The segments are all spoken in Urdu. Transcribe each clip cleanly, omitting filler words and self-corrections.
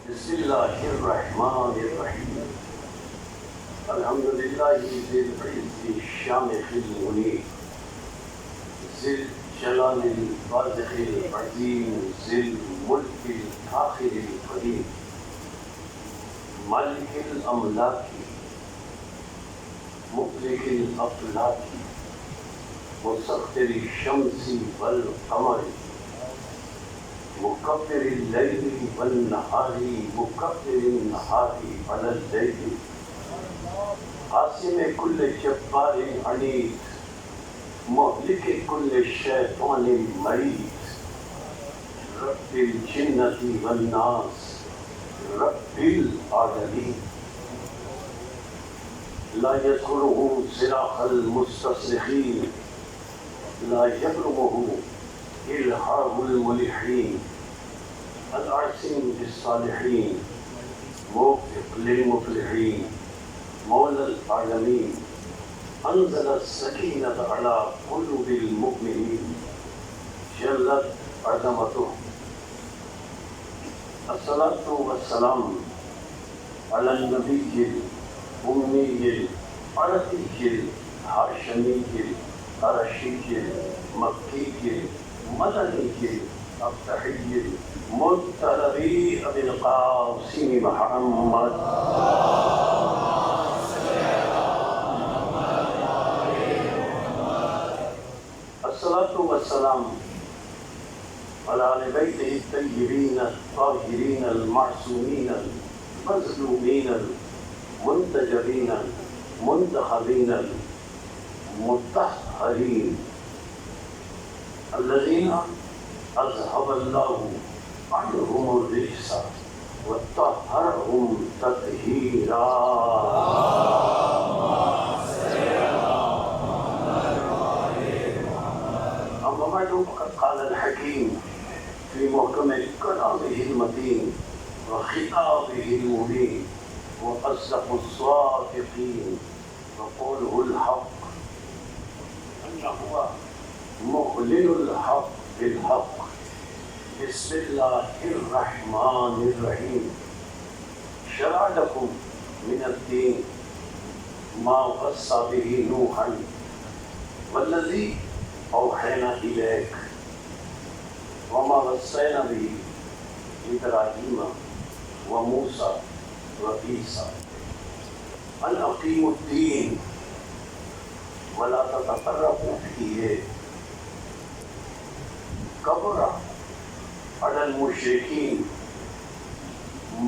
بسم اللہ الرحمن الرحیم الحمد للہ ذی العز الشامخ المنیب ذی الجلال البازخ العظیم ذی الملک الفاخر القدیم مالک الاملاک مفلک الافلاک مسخر الشمس والقمر مکبر اللیل والنہار مکبر النہار علی اللیل قاسم کل جبار عنید مہلک کل شیطان مرید رب الجنۃ والناس رب العالمین لا یذکرہ صراخ المستصرخین لا یبلغہ الہام الملحین العاصم بالصالحین موفق للمفلحین مولا العالمین انزل السکینۃ علی قلوب المؤمنین جلت عظمتہ الصلاۃ والسلام علی النبی الامی العربی الہاشمی القرشی مکی مدنی الطحی المطلبی ابی القاسم محمد الصلاۃ والسلام علی آل بیتہ الطیبین الطاہرین المعصومین المظلومین المنتجبین المنتخبین المطہرین الذین اذهب اللہ عنہم الرجس وطہرہم تطہیرا اما بعد فقد قال الحکیم فی محکم کلامہ المتین وخطابہ المبین وأصدق الصادقین وقوله الحق انہ مخلل الحق بالحق بسم اللہ الرحمن الرحیم شرع لکم من الدین ما وصى به نوحا والذی اوحینا الیک وما وصینا به ابراہیم وموسیٰ وعیسیٰ ان اقیموا الدین ولا تتفرقوا فیہ کبر علی المشرکین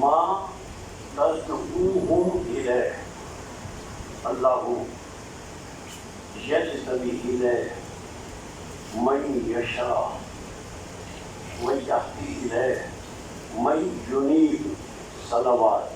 ما تدعوہم الیہ اللہ یجتبی الیہ من یشاء ویہدی الیہ من ینیب صلوات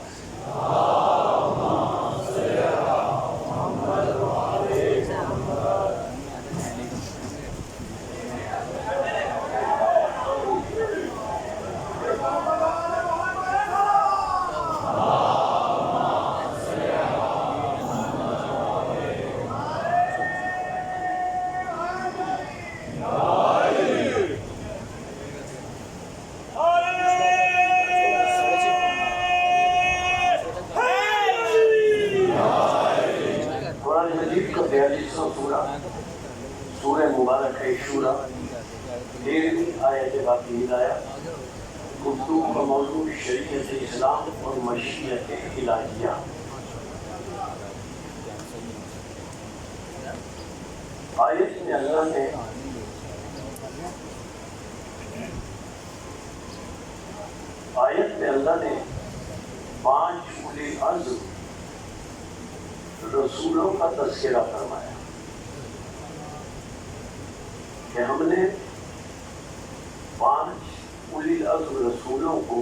سورہ مبارک ہے شورا 13ویں آیت باقی ہدایت گفتگو کا موضوع شریعت اسلام اور مشیت الہیہ آیت میں اللہ نے 5 اولی العزم رسولوں کا تذکرہ فرمایا کہ ہم نے 5 اولی العزم رسولوں کو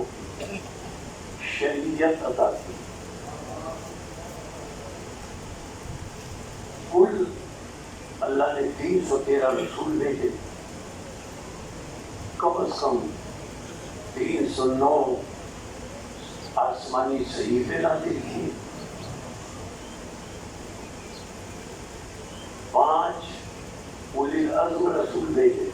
شریعت عطا کی. کل اللہ نے 313 رسول بھیجے، کم از کم 309 آسمانی صحیفے نازل کیے، 5 اولی العزم رسول بھیجے،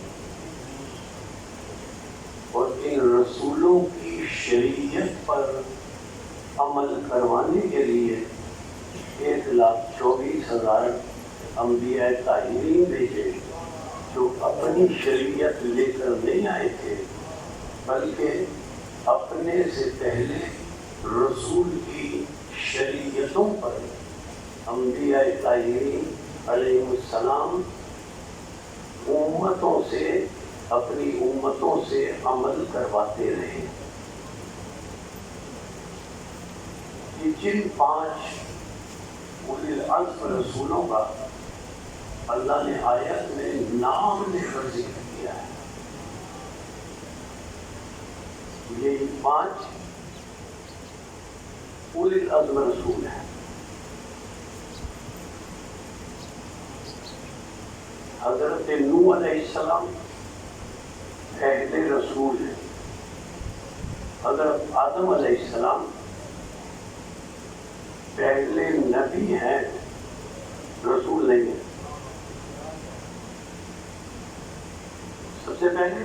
اور ان رسولوں کی شریعت پر پر عمل کروانے کے لیے 1,24,000 انبیاء طاہرین بھیجے، جو اپنی شریعت لے کر نہیں آئے تھے بلکہ اپنے سے پہلے رسول کی شریعتوں پر انبیاء طاہرین علیہ السلام اپنی امتوں سے عمل کرواتے رہے۔ یہ جن 5 اولی العزم رسولوں کا اللہ نے آیت میں نام لے کر ذکر کیا ہے، یہ 5 اولی العزم رسول ہیں۔ حضرت نوح علیہ السلام پہلے رسول ہیں، حضرت آدم علیہ السلام پہلے نبی ہیں، رسول نہیں ہیں۔ سب سے پہلے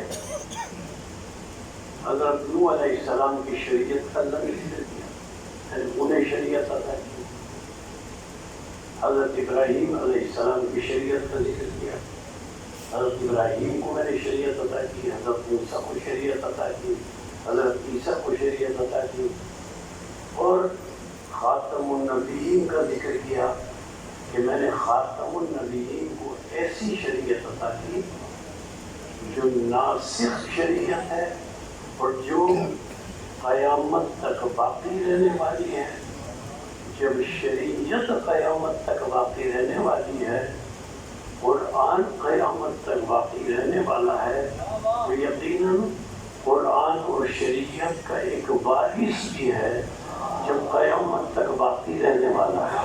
حضرت نوح علیہ السلام کی شریعت کا اللہ نے ذکر کیا، انہیں شریعت عطا کی۔ حضرت ابراہیم علیہ السلام کی شریعت کا ذکر کیا، حضرت ابراہیم کو میں نے شریعت عطا کی، حضرت موسیٰ کو شریعت عطا کی، حضرت عیسیٰ کو شریعت عطا کی، اور خاتم النبیین کا ذکر کیا کہ میں نے خاتم النبیین کو ایسی شریعت عطا کی جو ناسخ شریعت ہے اور جو قیامت تک باقی رہنے والی ہے۔ جب شریعت قیامت تک باقی رہنے والی ہے، قرآن قیامت تک باقی رہنے والا ہے، تو یقیناً قرآن اور شریعت کا ایک وارث بھی ہے جب قیامت تک باقی رہنے والا ہے۔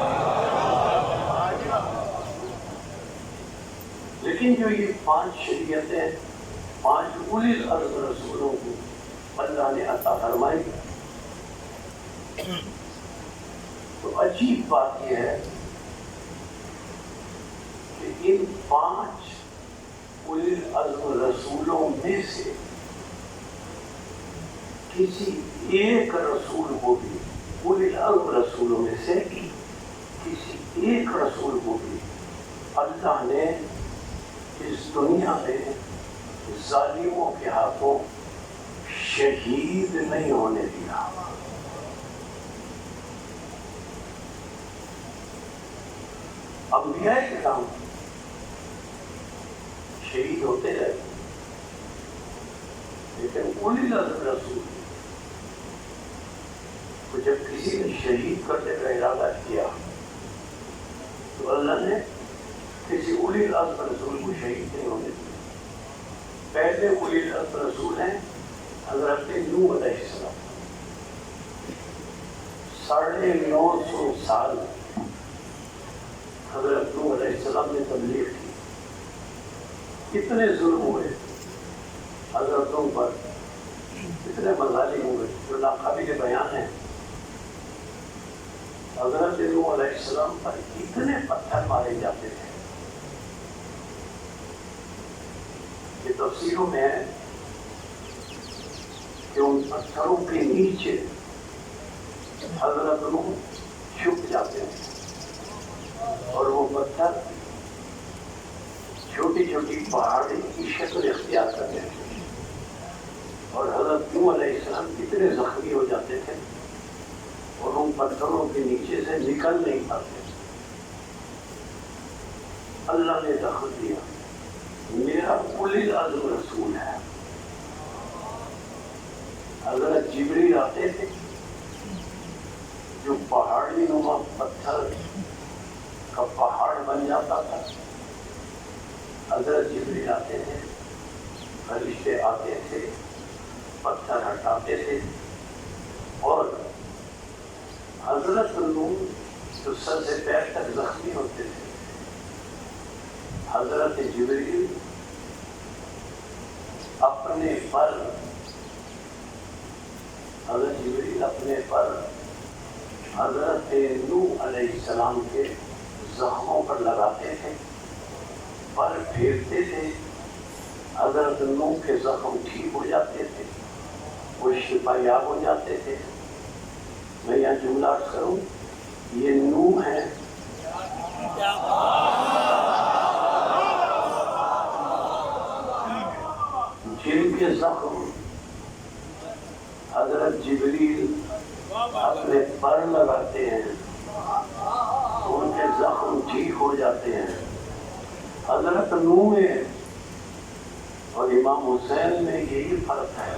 لیکن جو یہ 5 شریعتیں 5 اولی العزم رسولوں کو اللہ نے عطا فرمائی، تو عجیب بات یہ ہے کہ ان 5 اولی العزم رسولوں میں سے کسی ایک رسول کو بھی، اولی العزم رسولوں میں سے کسی ایک رسول کو بھی اللہ نے اس دنیا میں ظالموں کے ہاتھوں شہید نہیں ہونے دیا۔ انبیاء کرام شہید ہوتے رہے، لیکن اولی العزم رسول کو جب کسی نے شہید کرنے کا ارادہ کیا تو اللہ نے کسی اولی العزم رسول کو شہید نہیں ہونے دیا۔ پہلے اولی العزم رسول ہیں حضرت نوح علیہ السلام، 950 سال حضرت نوح علیہ السلام نے تبلیغ کی، کتنے ظلم ہوئے حضرتوں پر، کتنے مظالم ہوئے جو ناقابل بیان ہیں۔ حضرت نوح علیہ السلام پر اتنے پتھر مارے جاتے تھے، یہ تفسیروں میں ہے کہ ان پتھروں کے نیچے حضرت نوح چھپ جاتے ہیں اور وہ پتھر چھوٹی چھوٹی پہاڑی کی شکل اختیار کرتے تھے، اور حضرت نوح علیہ السلام کتنے زخمی ہو جاتے تھے اور ان پتھروں کے نیچے سے نکل نہیں پاتے۔ اللہ نے دخل دیا، میرا اولی العزم رسول ہے۔ حضرت جبریل آتے تھے جو پہاڑی نما پتھر کا پہاڑ بن جاتا تھا، حضرت جبریل آتے تھے، فرشتے آتے تھے، پتھر ہٹاتے تھے، اور حضرت نوح جو سر سے پیر تک زخمی ہوتے تھے، حضرت جبریل اپنے پر حضرت نوح علیہ السلام کے زخموں پر لگاتے تھے، پر پھیرتے تھے، حضرت نوح کے زخم ٹھیک ہو جاتے تھے، وہ شفا یاب ہو جاتے تھے، لفظ کروں، یہ نوح ہے جن کے زخم حضرت جبریل اپنے پر لگاتے ہیں تو ان کے زخم ٹھیک ہو جاتے ہیں۔ حضرت نوح میں اور امام حسین میں یہی فرق ہے۔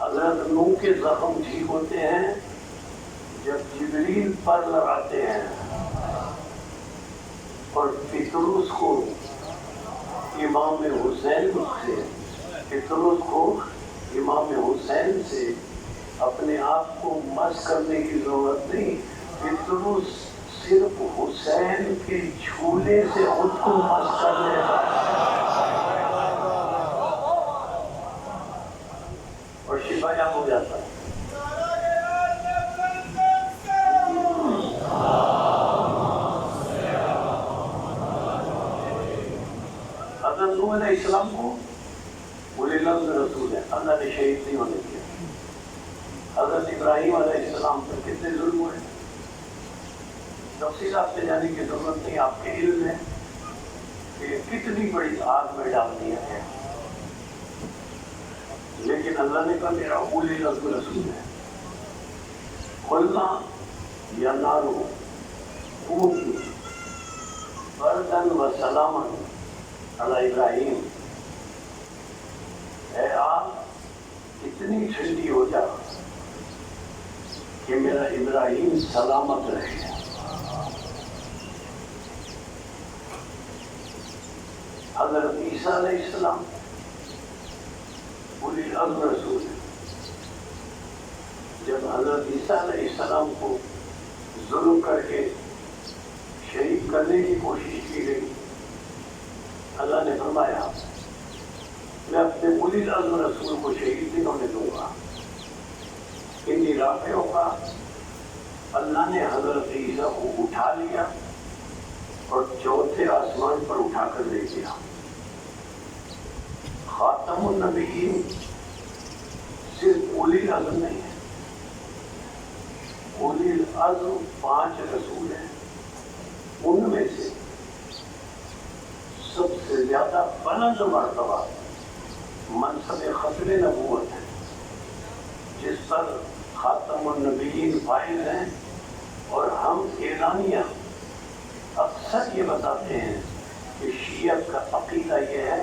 حضرت نوح کے زخم ٹھیک ہوتے ہیں جب جبریل پر لگاتے ہیں، اور پطرس کو امام حسین سے اپنے آپ کو مس کرنے کی ضرورت نہیں، پطرس صرف حسین کے جھولے سے خود کو مس کر لیتا اور شفا یاب ہو جاتا ہے۔ حضرت نوح علیہ السلام کو اولی العزم رسول ہے، اللہ نے شہید نہیں ہونے دیا۔ حضرت ابراہیم علیہ السلام پر کتنے ظلم ہوئے، تفصیلات میں جانے کی ضرورت نہیں، آپ کے علم ہے کہ کتنی بڑی آگ میں ڈال دیا گیا، لیکن اللہ نے کہا میرا اولی العزم رسول ہے۔ قلنا یا نارو کونی بردن و سلامن علی ابراہیم، اے آگ اتنی ٹھنڈی ہو جا کہ میرا ابراہیم سلامت رہے۔ حضرت عیسیٰ علیہ السلام اولی العزم رسول ہے۔ جب حضرت عیسیٰ علیہ السلام کو ظلم کر کے شہید کرنے کی کوشش کی گئی، اللہ نے فرمایا میں اپنے اولی العزم رسول کو شہید نہیں ہونے دوں گا۔ انی رافع ہوگا، اللہ نے حضرت عیسیٰ کو اٹھا لیا اور چوتھے آسمان پر اٹھا کر لے گیا۔ خاتم النبیین صرف اولی العزم نہیں ہے، اولی العزم 5 رسول ہیں، ان میں سے سب سے زیادہ بلند مرتبہ منصب ختم نبوت ہے، جس پر خاتم النبیین فائز ہیں، اور ہم اعلانیہ اکثر یہ بتاتے ہیں کہ شیعت کا عقیدہ یہ ہے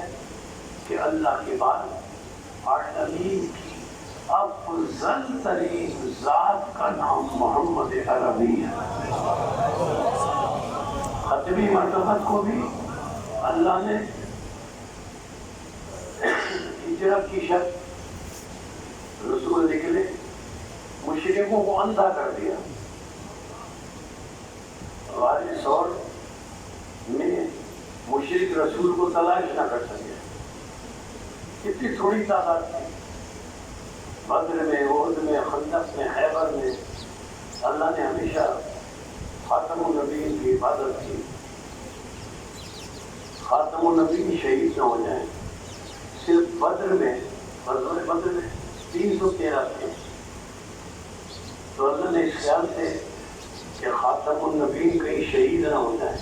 کہ اللہ کے بعد عالمین کی افضل ترین ذات کا نام محمد عربی ہے۔ ختمی مرتبت کو بھی اللہ نے ہجرت کی شرط رسول نکلے، مشرکوں کو اندھا کر دیا۔ غار ثور میں مشرک رسول کو تلاش نہ کر سکے، کتنی تھوڑی تعداد تھی۔ بدر میں، احد میں، خندق میں، خیبر میں اللہ نے ہمیشہ خاتم النبیین کی حفاظت کی۔ خاتم النبیین شہید نہ ہو جائیں۔ صرف بدر میں، غزوہ بدر میں 313 تھے، تو اللہ نے اس خیال سے کہ خاتم النبیین کہیں شہید نہ ہو جائیں،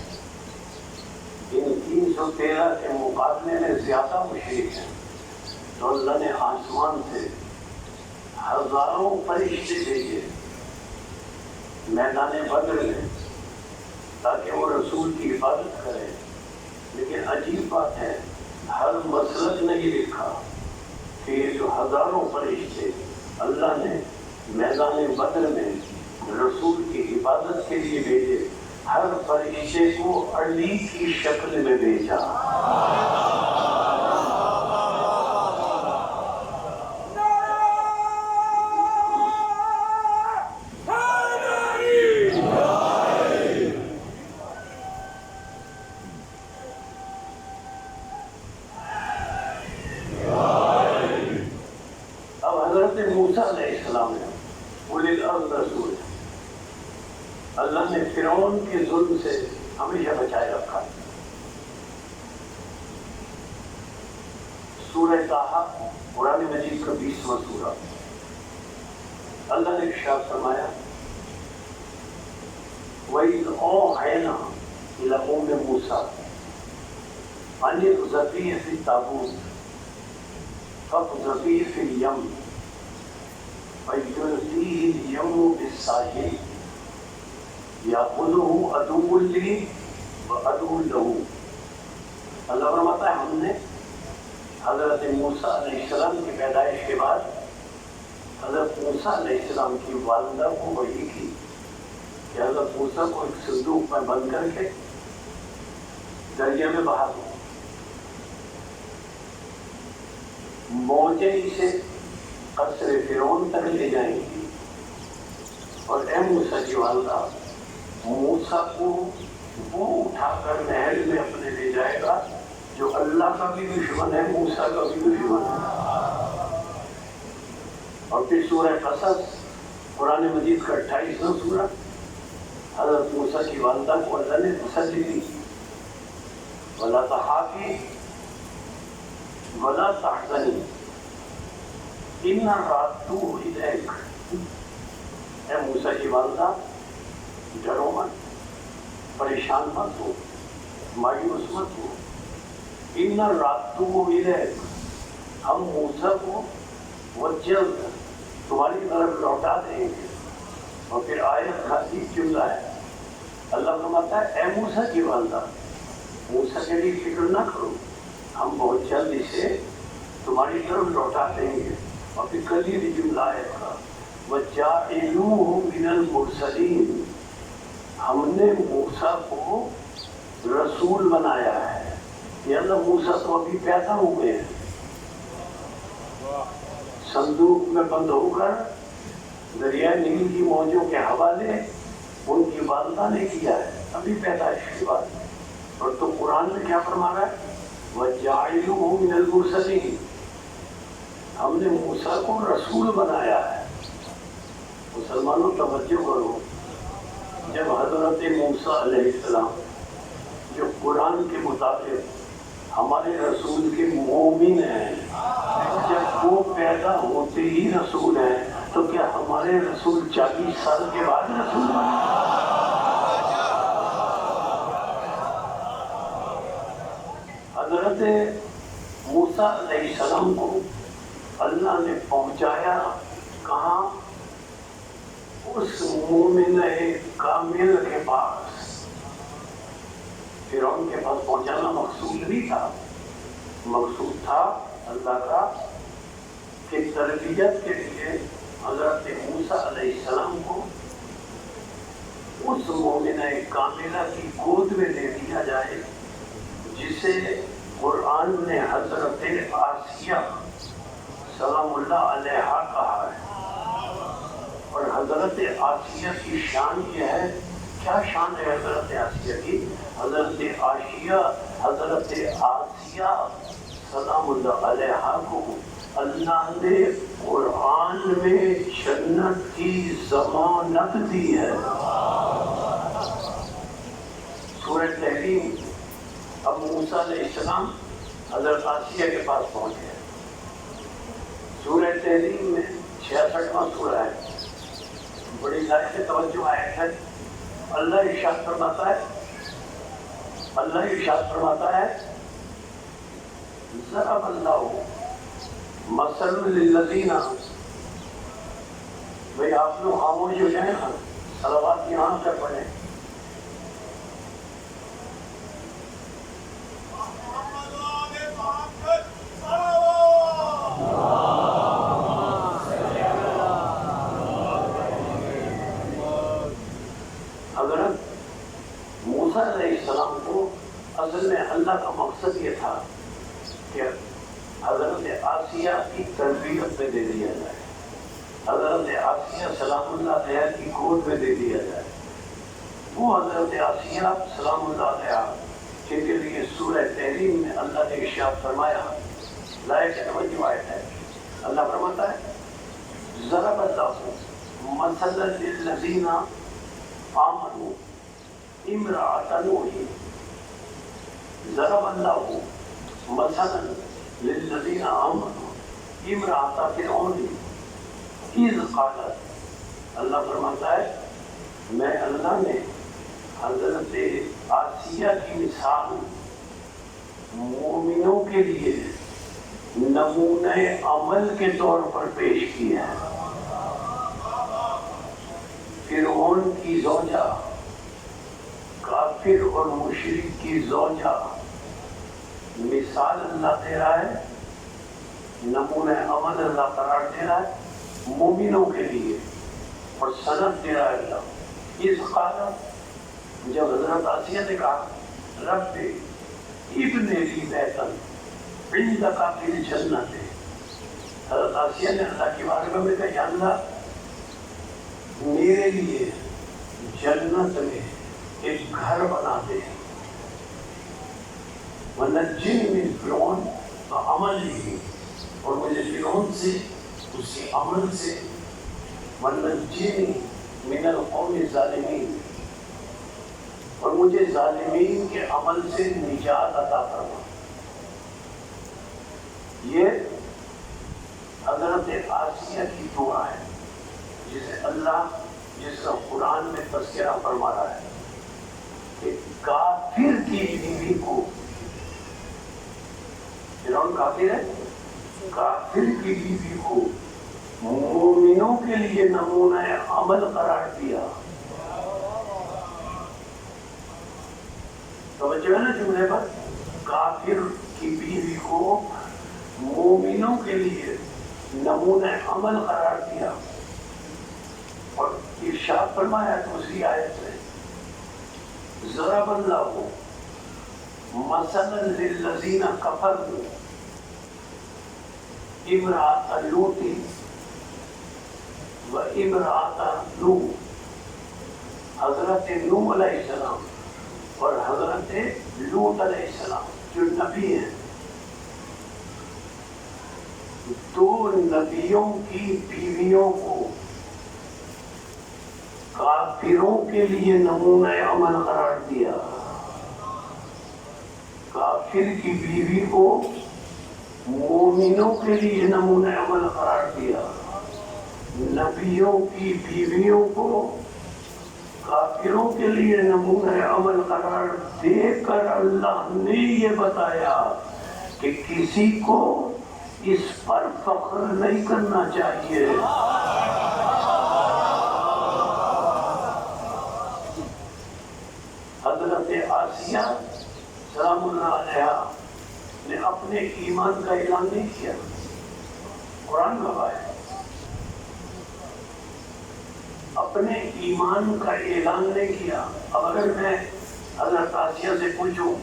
ان 313 کے مقابلے میں زیادہ مشرک ہیں، تو اللہ نے آسمان سے ہزاروں فرشتے بھیجے میدان بدر میں تاکہ وہ رسول کی حفاظت کرے۔ لیکن عجیب بات ہے، ہر مسلک نے یہ لکھا کہ یہ جو ہزاروں فرشتے اللہ نے میدان بدر میں رسول کی حفاظت کے لیے بھیجے، ہر فرشتے کو علی کی شکل میں بھیجا۔ موسیٰ علیہ السلام ہے، اولی العزم رسول ہے، اللہ نے فرعون کے ظلم سے ہمیشہ بچائے رکھا۔ سورہ طٰہٰ قرآن مجید کا 20واں سورہ، اللہ نے ارشاد فرمایا وَإِذْ أَوْحَيْنَا إِلَىٰ أُمِّ مُوسَىٰ أَنِ اقْذَفِيهِ فِي التَّابُوتِ فَاقْذَفِيهِ فِي الْيَمِّ فَيُلْقِيهِ الْيَمُّ بِالسَّاحِلِ يَأْخُذُهُ عَدُوٌّ لِّي وَعَدُوٌّ لَّهُ۔ اللہ فرماتا ہے ہم نے حضرت موسیٰ علیہ السلام کی پیدائش کے بعد حضرت موسیٰ علیہ السلام کی والدہ کو وحی کی کہ حضرت موسیٰ کو ایک صندوق میں بند کر کے دریا میں بہا دو، موجیں اسے قصر فرعون تک لے جائیں گی، اور اے موسیٰ کی والدہ موسیٰ کو وہ اٹھا کر نہر میں اپنے لے جائے گا جو اللہ کا بھی دشمن ہے، موسیٰ کا بھی دشمن ہے۔ اور پھر سورہ قصص قرآن مجید کا 28واں سورہ، حضرت موسیٰ کی والدہ کو اللہ نے تسلی دی وَلَا تَخَافِي وَلَا تَحْزَنِي إِنَّا رَادُّوهُ إِلَيْكَ۔ اے موسیٰ کی والدہ ڈرو مت، پریشان مت ہو، مایوس مت ہو، إِنَّا رَادُّوهُ إِلَيْكَ، ہم موسیٰ کو وہ جلد تمہاری طرف لوٹا دیں گے۔ اور پھر آیت کا عجیب جملہ ہے، اللہ فرماتا ہے اے موسیٰ کی والدہ موسیٰ کے لیے فکر نہ کرو، ہم بہت جلد اسے تمہاری طرف لوٹا دیں گے۔ اور پھر کلی جملہ آیت کا وَجَاعِلُوهُ مِنَ الْمُرْسَلِينَ، ہم نے موسیٰ کو رسول بنایا ہے، یہ اللہ موسیٰ تو ابھی پیدا ہوئے ہیں، صندوق میں بند ہو کر دریائے نیل کی موجوں کے حوالے ان کی والدہ نے کیا ہے ابھی پیدائش کی بات۔ اور تو قرآن میں کیا فرما رہا ہے وَجَاعِلُوهُ مِنَ الْمُرْسَلِينَ، ہم نے موسیٰ کو رسول بنایا ہے۔ مسلمانوں توجہ کرو، جب حضرت موسیٰ علیہ السلام جو قرآن کے مطابق ہمارے رسول کے مومن ہیں، جب وہ پیدا ہوتے ہی رسول ہیں تو کیا ہمارے رسول 40 سال کے بعد رسول بنے؟ حضرت موسیٰ علیہ السلام کو اللہ نے پہنچایا کہاں؟ اس مومن کامل کے پاس۔ فرعون کے پاس پہنچانا مقصود نہیں تھا، مقصود تھا اللہ کا کہ تربیت کے لیے حضرت موسیٰ علیہ السلام کو اس مومنہ کاملہ کی گود میں دے دیا جائے جسے قرآن نے حضرت آسیہ سلام اللہ علیہا کہا ہے۔ اور حضرت آسیہ کی شان یہ ہے، کیا شان ہے حضرت آسیہ کی؟ حضرت آسیہ سلام اللہ علیہا کو اللہ نے قرآن میں جنت کی ضمانت دی ہے۔ سورہ تحریم، اب موسیٰ علیہ السلام حضرت آسیہ کے پاس پہنچے۔ سورہ تحریم میں 66واں سورہ ہے، بڑی ظاہر توجہ آیت ہے۔ اللہ ارشاد فرماتا ہے ضرب اللہ مثل للذین، بھئی آپ لوگ خاموش ہو جائیں نا، صلوات یہاں سے پڑھیں۔ حضرت موسیٰ علیہ السلام کو اصل میں اللہ کا مقصد یہ تھا کہ حضرت آسیہ کی تربیت میں دے دیا جائے، حضرت آسیہ سلام اللہ علیہ کی گود میں دے دیا جائے۔ وہ حضرت آسیہ سلام اللہ علیہ جن کے لیے سورہ تحریم میں اللہ نے ارشاد فرمایا، لائق توجہ آیت ہے، اللہ فرماتا ہے ضرب اللہ مثلا للذین آمنوا امرأۃ نوح، ضرب اللہ مثلا للذین آمنوا امرأۃ فرعون اذ قالت، اللہ فرماتا ہے میں اللہ نے حضرت آسیہ کی مثال مومنوں کے لیے نمونہ عمل کے طور پر پیش کی ہے۔ فرعون کی زوجہ، کافر اور مشرک کی زوجہ، مثال اللہ دے رہا ہے، نمونہ عمل اللہ قرار دے رہا ہے مومنوں کے لیے، اور سند دے رہا ہے اللہ۔ اس قالت، جب حضرت آسیہ نے کہا رب ابن لی بیتن عندک فی الجنت، حضرت آسیہ نے اللہ کی بارگاہ میں کہا یا اللہ میرے لیے جنت میں ایک گھر بنا دے، وَنَجِّنِي مِن فِرْعَوْنَ وَعَمَلِهِ، اور مجھے فرعون سے اس کے عمل سے، وَنَجِّنِي مِنَ الْقَوْمِ الظَّالِمِينَ، اور مجھے ظالمین کے عمل سے نجات عطا فرما۔ یہ حضرت آسیہ کی دعا ہے جسے اللہ، جس کا قرآن میں تذکرہ فرما رہا ہے کہ کافر کی بیوی کو، فرعون کافر ہے، کافر کی بیوی کو مومنوں کے لیے نمونہ عمل قرار دیا۔ توجہ ہے نا جملے پر، کافر کی بیوی کو مومنوں کے لیے نمونہ عمل قرار دیا، اور ارشاد فرمایا دوسری آیت میں ضرب اللہ مثلا للذین کفروا امرأۃ لوط و امرأۃ نوح، حضرت نوح علیہ السلام اور حضرت لوط علیہ السلام جو نبی ہیں، دو نبیوں کی بیویوں کو کافروں کے لیے نمونہ عمل قرار دیا۔ کافر کی بیوی کو مومنوں کے لیے نمونہ عمل قرار دیا، نبیوں کی بیویوں کو کافروں کے لیے نمونہ عمل قرار دے کر اللہ نے یہ بتایا کہ کسی کو اس پر فخر نہیں کرنا چاہیے۔ حضرت آسیہ سلام اللہ علیہا نے اپنے ایمان کا اعلان نہیں کیا، قرآن گواہ ہے، اپنے ایمان کا اعلان نہیں کیا۔ اب اگر میں حضرت آسیہ سے پوچھوں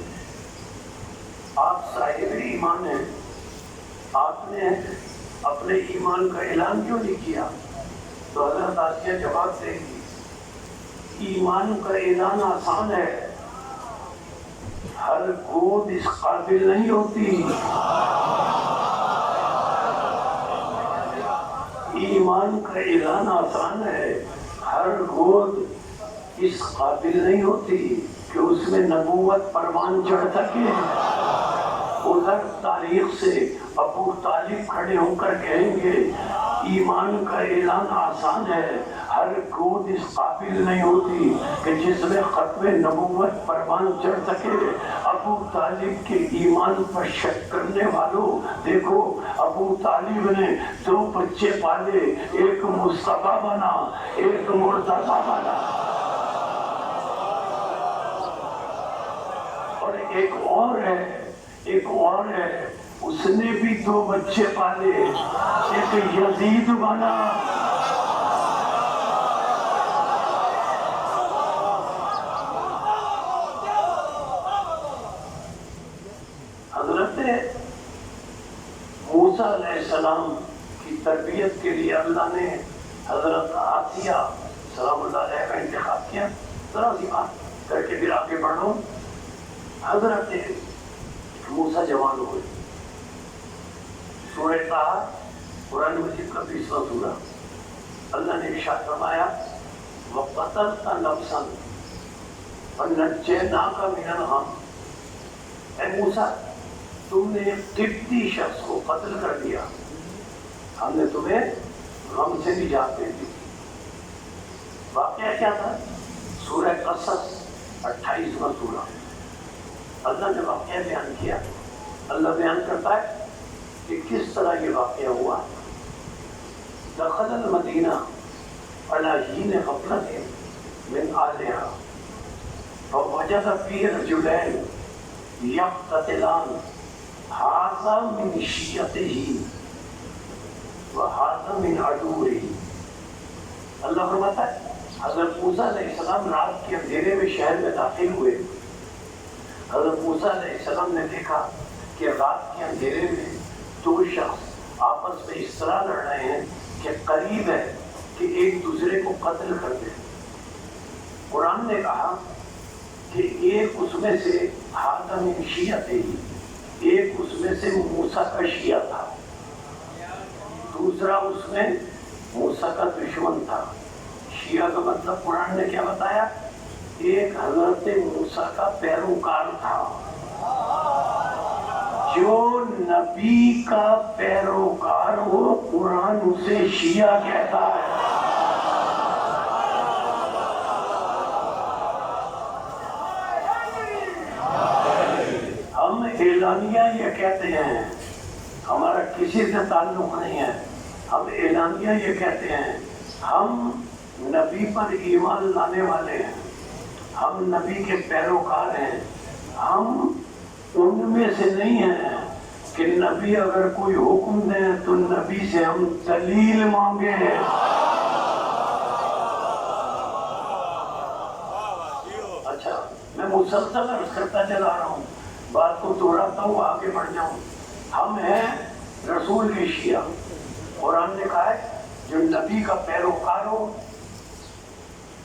آپ صاحب ایمان ہیں، آپ نے اپنے ایمان کا اعلان کیوں نہیں کیا، تو حضرت آسیہ جواب دے گی ایمان کا اعلان آسان ہے، ہر گود اس قابل نہیں ہوتی۔ ایمان کا اعلان آسان ہے، ہر گود اس قابل نہیں ہوتی کہ اس میں نبوت پروان چڑھ سکے۔ ادھر تاریخ سے ابو طالب کھڑے ہو کر کہیں گے ایمان کا اعلان آسان ہے، ہر گود اس قابل نہیں ہوتی کہ جس میں ختم نبوت پروان چڑھ سکے۔ ابو طالب کے ایمان پر شک کرنے والوں، دیکھو ابو طالب نے 2 بچے پالے، ایک مصطفیٰ بنا، ایک مرتضیٰ بنا، اور ایک اور ہے اس نے بھی 2 بچے پالے، ایک یزید بنا۔ حضرت موسیٰ علیہ السلام کی تربیت کے لیے اللہ نے حضرت آسیہ سلام اللہ علیہ کا انتخاب کیا۔ ذرا سی بات کر کے پھر آگے بڑھو۔ حضرت موسیٰ جوان ہوئے، سورہ طٰہٰ قرآن مجید کا 20واں سورہ، اللہ نے ارشاد فرمایا وَقَتَلْتَ نَفْسًا فَنَجَّيْنَاكَ مِنَ الْغَمِّ، اے موسیٰ تم نے ایک قبطی شخص کو قتل کر دیا، ہم نے تمہیں غم سے نجات دے دی۔ واقعہ کیا تھا؟ سورہ قصص 28واں سورہ، اللہ نے واقعہ بیان کیا۔ اللہ بیان کرتا ہے کہ کس طرح یہ واقعہ ہوا۔ دخل المدینہ علی حین غفلۃ من اہلہا فوجد فیہ رجلین یقتتلان ھذا من شیعتہ وھذا من عدوہ۔ اللہ فرماتا ہے حضرت موسیٰ علیہ السلام رات کے اندھیرے میں شہر میں داخل ہوئے۔ حضرت موسیٰ علیہ السلام نے دیکھا کہ رات کے اندھیرے میں دو شخص آپس میں اس طرح لڑ رہے ہیں کہ قریب ہے کہ ایک دوسرے کو قتل کر دیں۔ قرآن نے کہا کہ ایک اس میں سے ھذا من شیعتہ، ایک اس میں سے موسیٰ کا شیعہ تھا، دوسرا اس میں موسیٰ کا دشمن تھا۔ شیعہ کا مطلب قرآن نے کیا بتایا؟ ایک حضرت موسیٰ کا پیروکار تھا۔ جو نبی کا پیروکار ہو قرآن اسے شیعہ کہتا ہے۔ ہم اعلانیہ یہ کہتے ہیں، ہمارا کسی سے تعلق نہیں ہے، ہم اعلانیہ یہ کہتے ہیں ہم نبی پر ایمان لانے والے ہیں، ہم نبی کے پیروکار ہیں۔ ہم ان میں سے نہیں ہیں کہ نبی اگر کوئی حکم دیں تو نبی سے ہم دلیل مانگے ہیں۔ اچھا، میں مسلسل عرض کرتا چلا رہا ہوں، بات کو دہراتا ہوں، آگے بڑھ جاؤں۔ ہم ہیں رسول کے شیعہ۔ قرآن نے کہا ہے جو نبی کا پیروکار ہو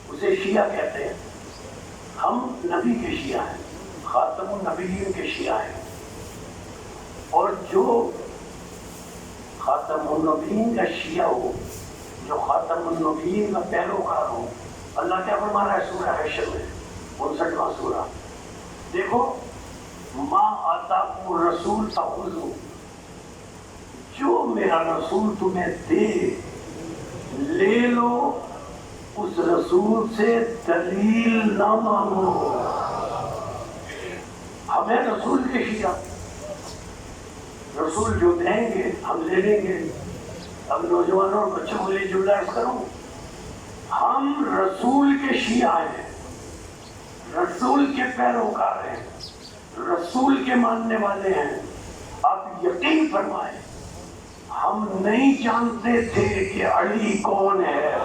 اسے شیعہ کہتے ہیں۔ ہم نبی کے شیعہ ہیں، خاتم النبیین کے شیعہ ہیں۔ اور جو خاتم النبیین کا شیعہ ہو، جو خاتم النبیین کا پیروکار ہو، اللہ کیا فرما رہا ہے سورہ حشر میں 59واں سورہ؟ دیکھو، ما آتاکم الرسول فخذوہ، جو میرا رسول تمہیں دے لے لو، اس رسول سے دلیل نہ مانگو۔ ہمیں رسول کے شیعہ، رسول جو دیں گے ہم لے لیں گے۔ اب نوجوانوں اور بچوں کو لیے جملہ عرض کروں، ہم رسول کے شیعہ ہیں، رسول کے پیروکار ہیں، رسول کے ماننے والے ہیں۔ آپ یقین فرمائیں ہم نہیں جانتے تھے کہ علی کون ہے۔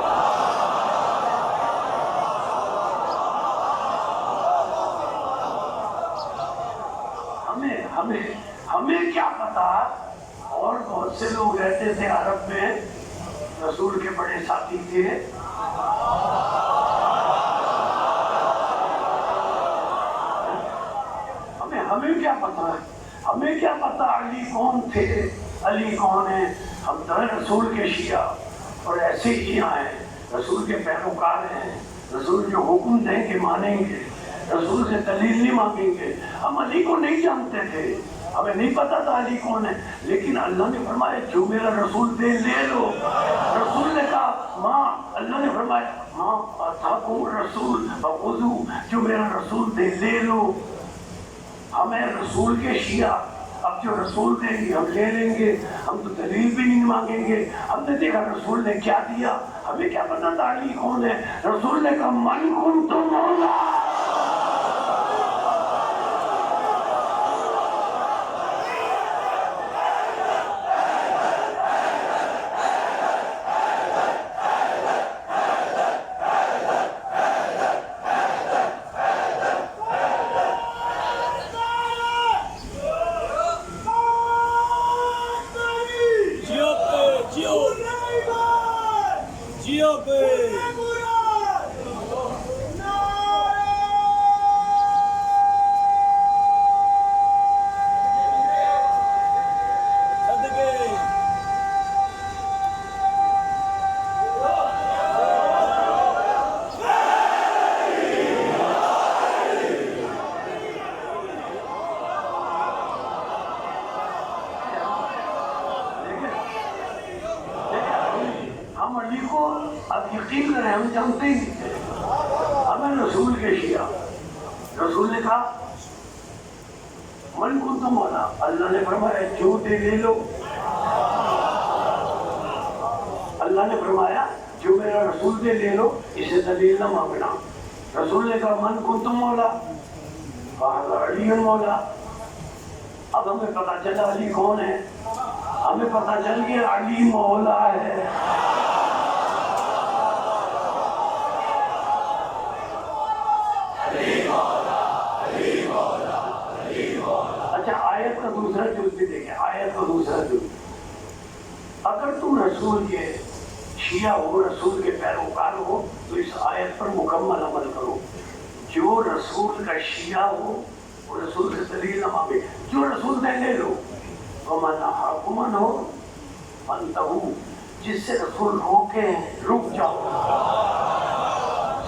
ہمیں کیا پتا؟ اور بہت سے لوگ رہتے تھے عرب میں، رسول کے بڑے ساتھی تھے، ہمیں کیا پتا ہے؟ ہمیں کیا پتا علی کون تھے، علی کون ہے؟ ہم تو رسول کے شیعہ اور ایسے ہی ہیں، رسول کے پیروکار ہیں۔ رسول جو حکم دیں گے مانیں گے، رسول سے دلیل نہیں مانگیں گے۔ ہم علی کو نہیں جانتے تھے، ہمیں نہیں پتا تھا علی کون ہے، لیکن اللہ نے فرمایا جو میرا رسول دے لے لو۔ رسول نے کہا ماں، اللہ نے فرمایا ماں آتاکم الرسول فخذوہ، جو میرا رسول دے لے لو۔ ہمیں رسول کے شیعہ، اب جو رسول دیں گے ہم لے لیں گے، ہم تو دلیل بھی نہیں مانگیں گے۔ ہم نے دیکھا رسول نے کیا دیا، ہمیں کیا پتا تھا علی کون ہے۔ رسول نے کہا من کنت مولا، آپ یقین کریں ہم جانتے ہی نہیں تھے، ہمیں رسول کے شیعہ، رسول نے کہا من کنت مولا، اللہ نے فرمایا جو دے لے لو، اللہ نے فرمایا جو میرا رسول دے لے لو، اسے دلیل نہ مانگنا۔ رسول نے کہا من کنت مولا، کہا علی مولا۔ اب ہمیں پتا چلا علی کون ہے، ہمیں پتا چل گیا علی مولا ہے۔ اچھا آیت کا دوسرا جز بھی دیکھیں، آیت کا دوسرا جز، اگر تم رسول کے شیعہ ہو، رسول کے پیروکار ہو تو اس آیت پر مکمل عمل کرو۔ جو رسول کا شیعہ ہو وہ رسول سے دلیل نہ مانگے، جو رسول دے لے لو۔ ومن حاکمن ہو فانتہو، جس سے رسول روکے رک جاؤ،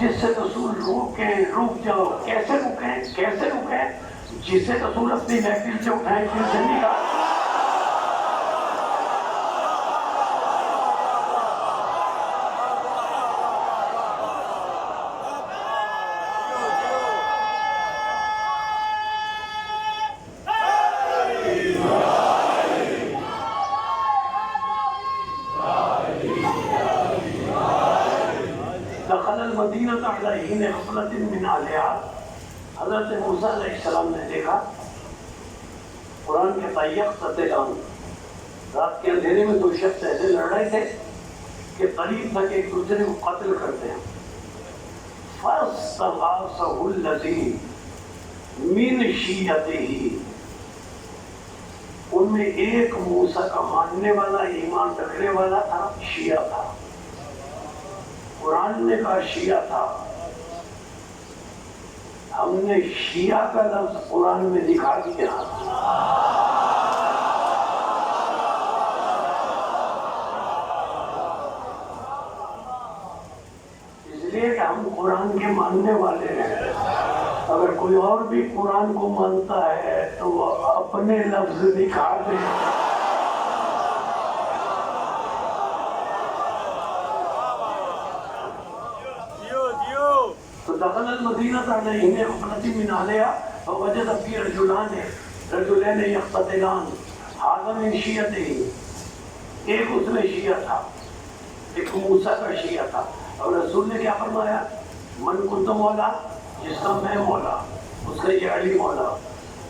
جس سے رسول روکے رک جاؤ۔ کیسے رکیں؟ کیسے رکیں؟ جسے رسول اپنی محفل سے اٹھائیں پھر سے نکال۔ دخل المدینہ علی حین غفلۃ من اہلہا، حضرت موسیٰ علیہ السلام نے دیکھا قرآن کے طیق قتلان، رات کے اندھیرے میں دو شخص ایسے لڑ رہے تھے کہ قریب تک ایک دوسرے کو قتل کرتے ہیں۔ فاستغاثہ الذی من شیعتہ، ان میں ایک موسیٰ کا ماننے والا، ایمان رکھنے والا تھا، شیعہ تھا۔ قرآن نے کہا شیعہ تھا، ہم نے شیعہ کا لفظ قرآن میں دکھا دیا، اس لیے کہ ہم قرآن کے ماننے والے ہیں۔ اگر کوئی اور بھی قرآن کو مانتا ہے تو وہ اپنے لفظ دکھا دے۔ تو دخل المدینہ علی حین غفلۃ من اہلہا فوجد فیہا رجلین یقتتلان، ھذا من شیعتہ، ایک اس میں شیعہ تھا، ایک موسیٰ کا شیعہ تھا۔ اور رسول نے کیا فرمایا؟ من کنت مولا، جس کا میں مولا، اس کا یہ علی مولا۔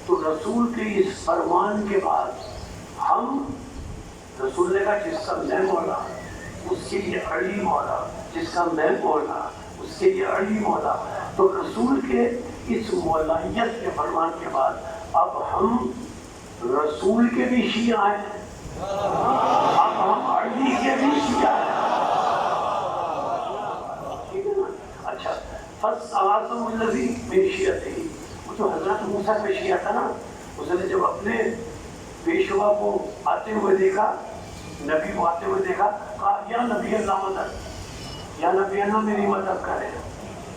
تو رسول کے اس فرمان کے بعد ہم، رسول نے کہا جس کا میں مولا اس کے یہ علی مولا، جس کا میں مولا اس کے یہ علی مولا۔ تو رسول کے اس مولائیت کے فرمان کے بعد اب ہم رسول کے بھی شیعہ ہیں، اب ہم علی کے بھی شیعہ ہیں، ٹھیک ہے نا؟ اچھا، فاستغاثہ الذی من شیعتہ، وہ جو حضرت موسیٰ کا شیعہ تھا نا، اس نے جب اپنے پیشوا کو آتے ہوئے دیکھا، نبی کو آتے ہوئے دیکھا، کہا یا نبی اللہ مدد، یا نبی اللہ میری مدد کرے۔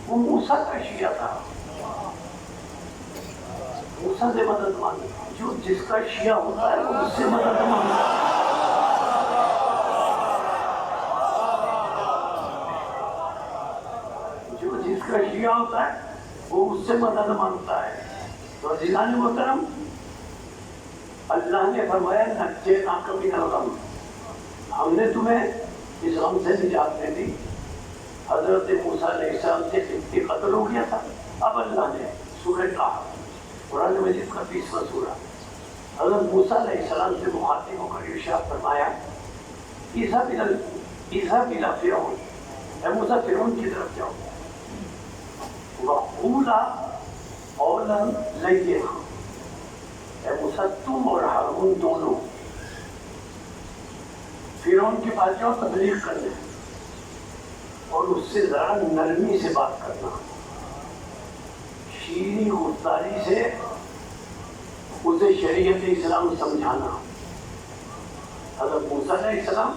وہ موسیٰ کا شیعہ تھا، موسیٰ سے مدد مانگی۔ جو جس کا شیعہ ہوتا ہے وہ اس سے مدد مانگتا ہے۔ جو جس کا شیعہ ہوتا ہے وہ اس سے مدد مانگتا ہے۔ تو عزیزان محترم، اللہ نے فرمایا نجیناک من الغم، ہم نے تمہیں اس غم سے نجات دے دی۔ حضرت موسیٰ علیہ السلام سے قبطی قتل ہو گیا تھا، اب اللہ نے سورہ کہف، قرآن مجید کا 20واں سورہ، حضرت موسیٰ علیہ السلام سے مخاطب ہو کر ارشاد فرمایا اذهب الى فرعون، اے موسیٰ فرعون کی طرف جاؤ، وقولا قولا لینا، اے موسیٰ تم اور ہارون دونوں فرعون کے پاس جاؤ تبلیغ کرنے، اور اس سے ذرا نرمی سے بات کرنا، شیریں گفتاری سے اسے شریعت اسلام سمجھانا۔ حضرت موسیٰ علیہ السلام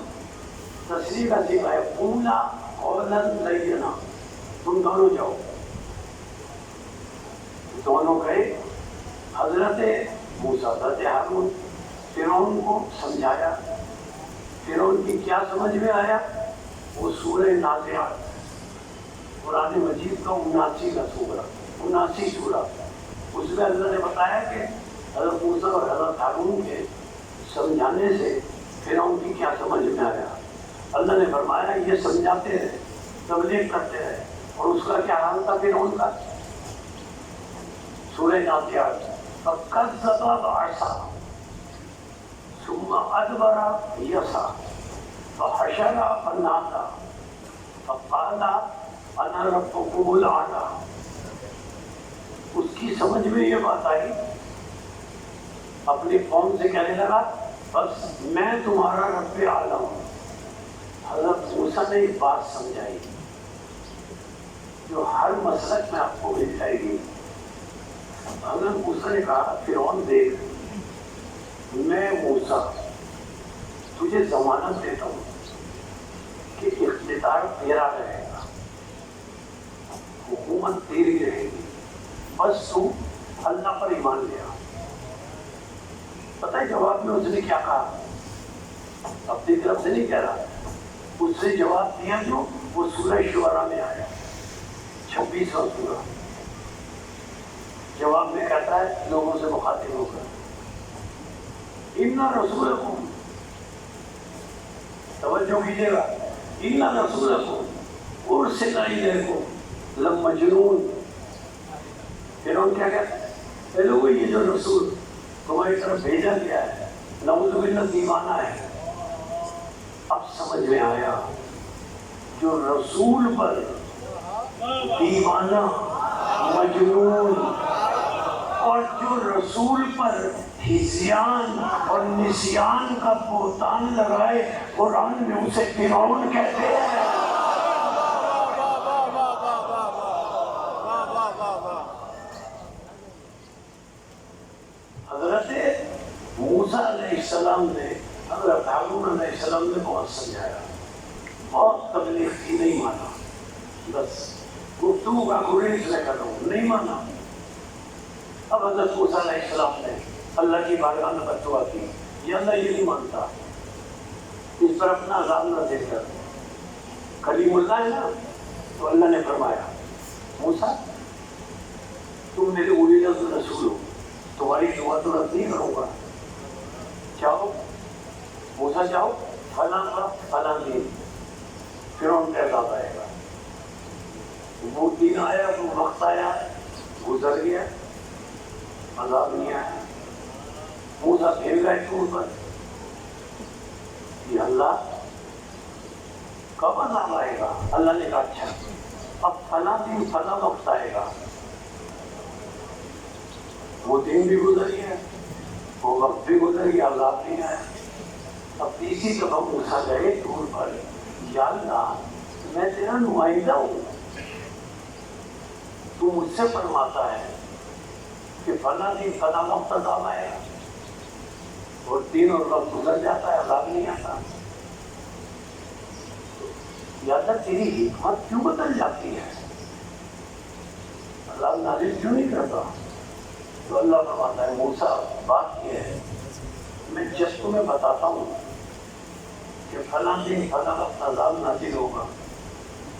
تصریح کا سکھایا قولا قولا لینا، تم دونوں جاؤ۔ دونوں گئے، حضرت موسیٰ حضرت ہارون فرعون کو سمجھایا۔ فرعون کی کیا سمجھ میں آیا؟ وہ سورہ نازعات، قرآن مجید کا 79 سورہ، 79 سورہ، اس میں اللہ نے بتایا کہ حضرت موسیٰ اور حضرت ہارون کے سمجھانے سے فرعون کی کیا سمجھ میں آیا۔ اللہ نے فرمایا یہ سمجھاتے رہے، تبلیغ کرتے رہے، اور اس کا کیا حال تھا فرعون کا؟ سورہ نازعات، فَكَذَّبَ وَعَصَىٰ ثُمَّ أَدْبَرَ يَسْعَىٰ فَحَشَرَ فَنَادَىٰ فَقَالَ أَنَا رَبُّكُمُ الْأَعْلَىٰ۔ اس کی سمجھ میں یہ بات آئی، اپنی قوم سے کہنے لگا بس میں تمہارا رب اعلیٰ ہوں۔ حضرت موسیٰ نے ایک بات سمجھائی جو ہر مسلک میں آپ کو مل جائے گی۔ حضرت موسیٰ نے کہا فرعون دیکھ، میں موسیٰ تجھے ضمانت دیتا ہوں کہ اقتدار تیرا رہے گا، حکومت تیری رہے گی، بس تو اللہ پر ایمان لیا۔ پتہ ہے جواب میں اس نے کیا کہا؟ اپنی طرف سے نہیں کہہ رہا، اس سے جواب دیا جو وہ سورہ شعراء میں آیا، 26واں سورہ۔ جواب میں کہتا ہے لوگوں سے مخاطب ہو کر، اِنَّ رَسُولَكُمْ، توجہ کیجیے گا، اِنَّ رَسُولَكُمْ أُرْسِلَ إِلَيْكُمْ لَمَجْنُونَ۔ فرعون کیا کہتا ہے؟ اے لوگو یہ جو رسول تمہاری طرف بھیجا گیا ہے نعوذ باللہ دیوانہ ہے۔ اب سمجھ میں آیا جو رسول پر دیوانہ، مجنون، اور جو رسول پر ہذیان اور نسیان کا بہتان لگائے، قرآن میں اسے فرعون کہتے ہیں۔ حضرت موسیٰ علیہ السلام نے حضرت ہارون علیہ السلام نے بہت سمجھایا، بہت تبلیغ کی، نہیں مانا، بس گفتگو کا گریز میں کر رہا ہوں، نہیں مانا۔ اب حضرت موسیٰ علیہ السلام نے اللہ کی بارگاہ میں بددعا کی، یہ اللہ یہ نہیں مانتا، اس پر اپنا عذاب نہ دے کر۔ کلیم اللہ ہے نا، تو اللہ نے فرمایا موسیٰ تم میرے اولی نظر رسول ہو، تمہاری دعا تو رد نہیں کروں گا، چاہو موسیٰ چاہو فلاں وقت فلاں دن فرعون کا عذاب آئے گا۔ وہ دن آیا، وہ وقت آیا، گزر گیا، عذاب نہیں آیا۔ موسیٰ پھر گئے ٹور پر کہ اللہ کب عذاب آئے گا؟ اللہ نے کہا اچھا اب فلاں دن فلاں وقت آئے گا۔ وہ دن بھی گزر گیا، وہ وقت بھی گزر گیا، عذاب نہیں آیا۔ اب تیسری دفعہ موسیٰ گئے ٹور پر، یا اللہ میں تیرا نمائندہ ہوں، تو مجھ سے فرماتا ہے کہ فلاں دن فلاں وقت عذاب آئے گا، اور دن اور وقت گزر جاتا ہے، عذاب نہیں آتا۔ یا اللہ تیری حکمت کیوں بدل جاتی ہے؟ اللہ نازل کیوں نہیں کرتا؟ تو اللہ فرماتا ہے موسیٰ بات یہ ہے، میں جس تمہیں بتاتا ہوں کہ فلاں دن فلاں وقت عذاب نازل ہوگا،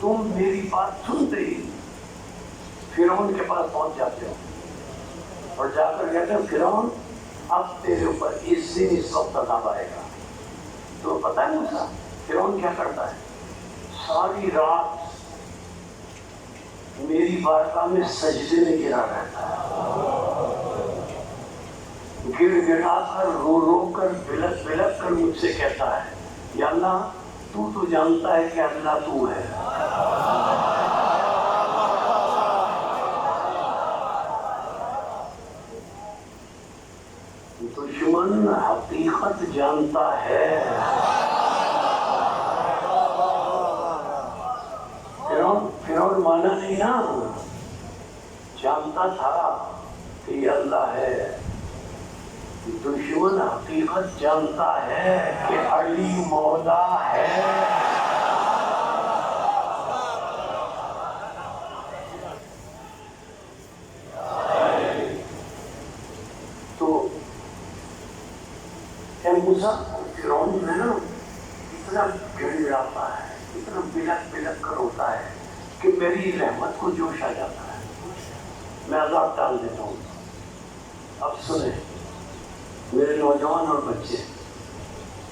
تم میری بات سنتے ہی فرعون کے پاس پہنچ جاتے ہو اور جا کر کہتے ہیں فرعون اب تیرے اوپر اس دن اس وقت عذاب آئے گا۔ تو پتہ ہے موسیٰ فرعون کیا کرتا ہے؟ ساری رات میری بارگاہ میں سجدے میں گرا رہتا ہے، گر گڑا کر رو رو کر بلک بلک کر مجھ سے کہتا ہے یا اللہ تو جانتا ہے کہ اللہ تو ہے۔ دشمن حقیقت جانتا ہے، فرعون مانا نہیں نا، جانتا تھا کہ یہ اللہ ہے۔ دشمن حقیقت جانتا ہے کہ علی مولا ہے۔ تو اے موسیٰ فرعون میں نا اتنا گڑگڑاتا ہے، اتنا بلک بلک کر ہوتا ہے کہ میری رحمت کو جوش آ جاتا ہے، میں عذاب ٹال دیتا ہوں۔ اب سنیں میرے نوجوان اور بچے،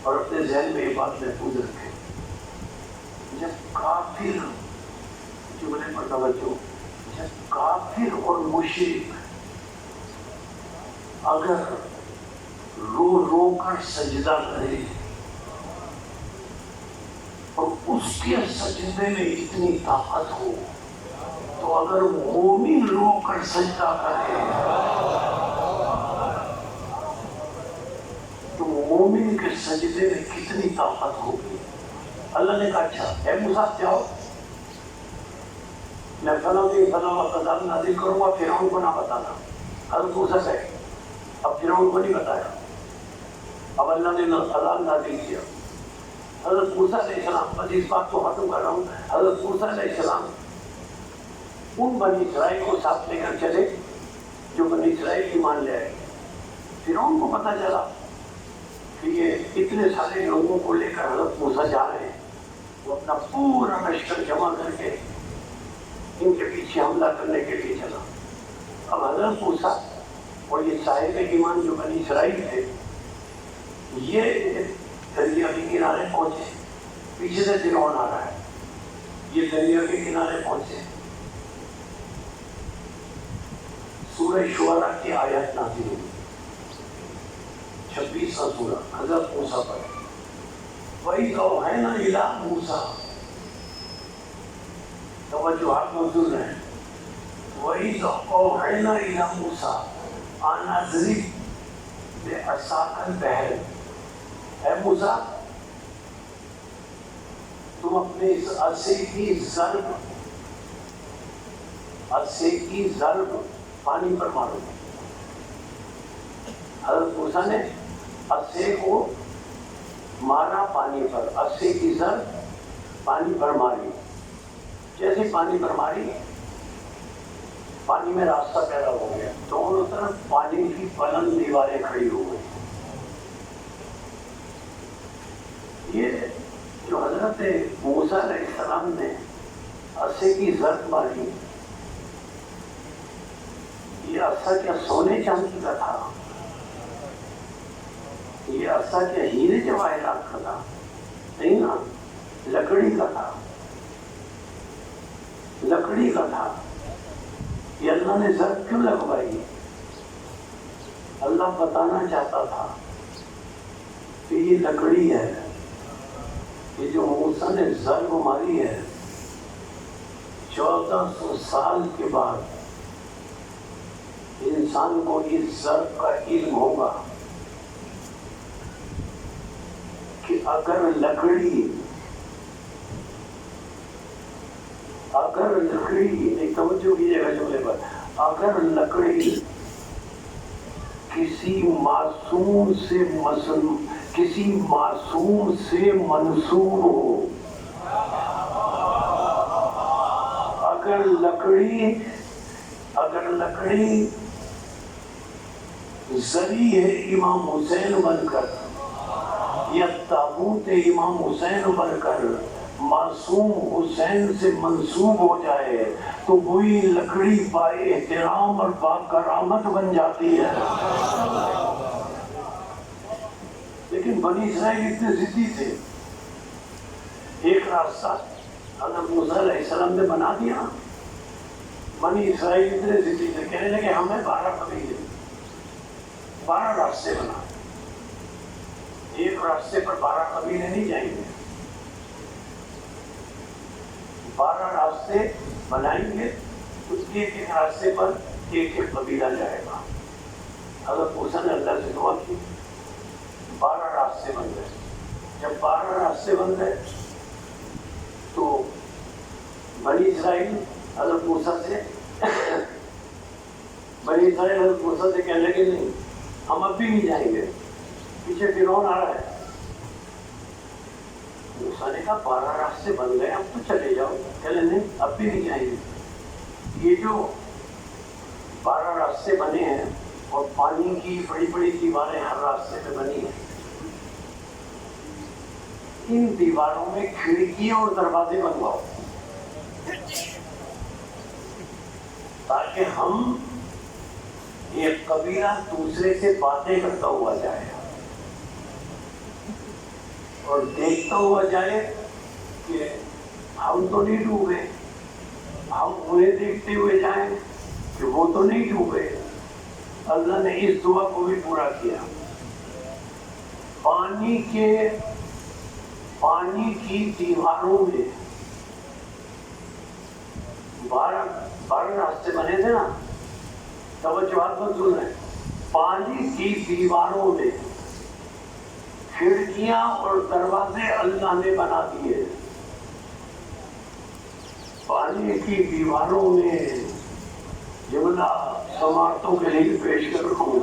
اور اپنے ذہن میں یہ بات محفوظ رکھیں، جب کافر، جملے پر توجہ، جب کافر اور مشرک اگر رو رو کر سجدہ کرے اور اس کے سجدے میں اتنی طاقت ہو، تو اگر مومن رو کر سجدہ کرے تو مومن کے سجدے میں کتنی طاقت ہوگی۔ اللہ نے کہا اچھا اے موسیٰ جاؤ، میں فلاں عذاب نازل کروں گا، فرعون کو نہ بتانا۔ حضرت موسیٰ سے اب فرعون کو نہیں بتایا، اب اللہ نے عذاب نازل کیا۔ حضرت موسیٰ علیہ السلام، بس اس بات کو ختم کر رہا ہوں، حضرت موسیٰ علیہ السلام ان بنی اسرائیل کو ساتھ لے کر چلے جو بنی اسرائیل ایمان لے آئے۔ فرعون کو پتہ چلا کہ یہ اتنے سارے لوگوں کو لے کر حضرت موسیٰ جا رہے ہیں، وہ اپنا پورا لشکر جمع کر کے ان کے پیچھے حملہ کرنے کے لیے چلا۔ اب حضرت موسیٰ اور یہ صاحب ایمان جو بنی اسرائیل تھے، یہ دریا کے کنارے پہنچے، پیچھے سے فرعون آ رہا ہے، یہ دریا کے کنارے پہنچے۔ سورہ شعراء کی آیت نازل ہوئی، 26واں سورہ، حضرت موسیٰ پر۔ وَإِذْ أَوْحَيْنَا إِلَىٰ مُوسَىٰ، توجہات موجود ہیں، وَإِذْ أَوْحَيْنَا إِلَىٰ مُوسَىٰ أَنْ اضْرِبْ بِعَصَاكَ الْبَحْرَ، اے موسیٰ تم اپنے اس عصے کی ضرب پانی پر مارو۔ حضرت موسیٰ نے عصے کو مارا پانی پر، عصے کی ضرب پانی پر ماری۔ جیسے پانی پر ماری، پانی میں راستہ پیدا ہو گیا، دونوں طرف پانی کی بلند دیواریں کھڑی ہو گئی۔ یہ جو حضرت موسیٰ علیہ السلام نے عصے کی ضرب ماری، یہ عصا کیا سونے چاندی کا تھا؟ یہ عصا کیا ہیرے جواہرات کا تھا؟ نہیں نا، لکڑی کا تھا، لکڑی کا تھا۔ یہ اللہ نے ضرب کیوں لگوائی؟ اللہ بتانا چاہتا تھا کہ یہ لکڑی ہے، یہ جو موسیٰ نے ضرب ماری ہے، 1400 سال کے بعد انسان کو اس ضرب کا علم ہوگا کہ اگر لکڑی ایک توجہ کیجیے گا جملے پر، اگر لکڑی کسی معصوم سے منسوب ہو، اگر لکڑی ذریع ہے امام حسین بن کر یا تابوت امام حسین بن کر معصوم حسین سے منسوب ہو جائے تو وہی لکڑی با احترام اور با کرامت بن جاتی ہے۔ لیکن بنی اسرائیل اتنے ضدی تھے، ایک راستہ حضرت موسیٰ علیہ السلام نے بنا دیا۔ بنی اسرائیل اتنے ضدی تھے، کہنے لگے ہمیں 12 قبیلے، 12 راستے بنا، ایک راستے پر 12 قبیلے نہیں جائیں گے، 12 راستے بنائیں گے، اس کے ایک راستے پر ایک قبیلہ جائے گا۔ حضرت موسیٰ نے اللہ سے دعا کی، 12 راستے بن گئے۔ جب 12 راستے بن گئے تو بنی اسرائیل حضرت موسیٰ سے کہنے لگے نہیں، ہم اب بھی نہیں جائیں گے، پیچھے فرعون آ رہا ہے۔ موسیٰ نے کہا 12 راستے بن گئے، اب تو چلے جاؤ۔ کہنے نہیں، اب بھی نہیں جائیں گے۔ یہ جو 12 راستے بنے ہیں اور پانی کی بڑی بڑی دیواریں ہر راستے پہ بنی ہیں، ان دیواروں میں کھڑکیاں اور دروازے بنواؤ تاکہ ہم ایک قبیلہ دوسرے سے باتیں کرتا ہوا جائے اور دیکھتا ہوا جائے کہ ہم تو نہیں ڈوبے، ہم انہیں دیکھتے ہوئے جائیں کہ وہ تو نہیں ڈوبے۔ اللہ نے اس دعا کو بھی پورا کیا۔ پانی کی دیواروں میں 12 راستے بنے تھے نا، توجہات مت سن رہے، پانی کی دیواروں میں کھڑکیاں اور دروازے اللہ نے بنا دیے۔ پانی کی دیواروں میں جملہ سماعتوں کے لیے پیش کر رہا ہوں،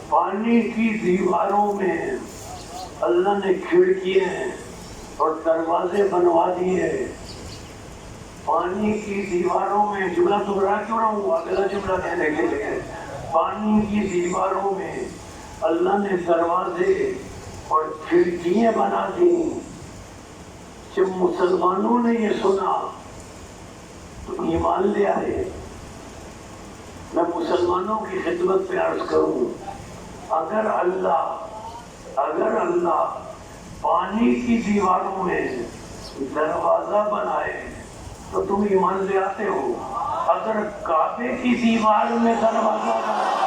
پانی کی دیواروں میں اللہ نے کھڑکیاں اور دروازے بنوا دیے۔ پانی کی دیواروں میں جملہ دوہرا کیوں رہا ہوں، اگلا جملہ کہنے کے لیے، پانی کی دیواروں میں اللہ نے دروازے اور کھڑکیاں بنا دی۔ جب مسلمانوں نے یہ سنا تو ایمان لے آئے۔ میں مسلمانوں کی خدمت پہ عرض کروں، اگر اللہ پانی کی دیواروں میں دروازہ بنائے تو تم ایمان لے آتے ہو؟ اگر کعبے کی دیوار میں دروازہ بنائے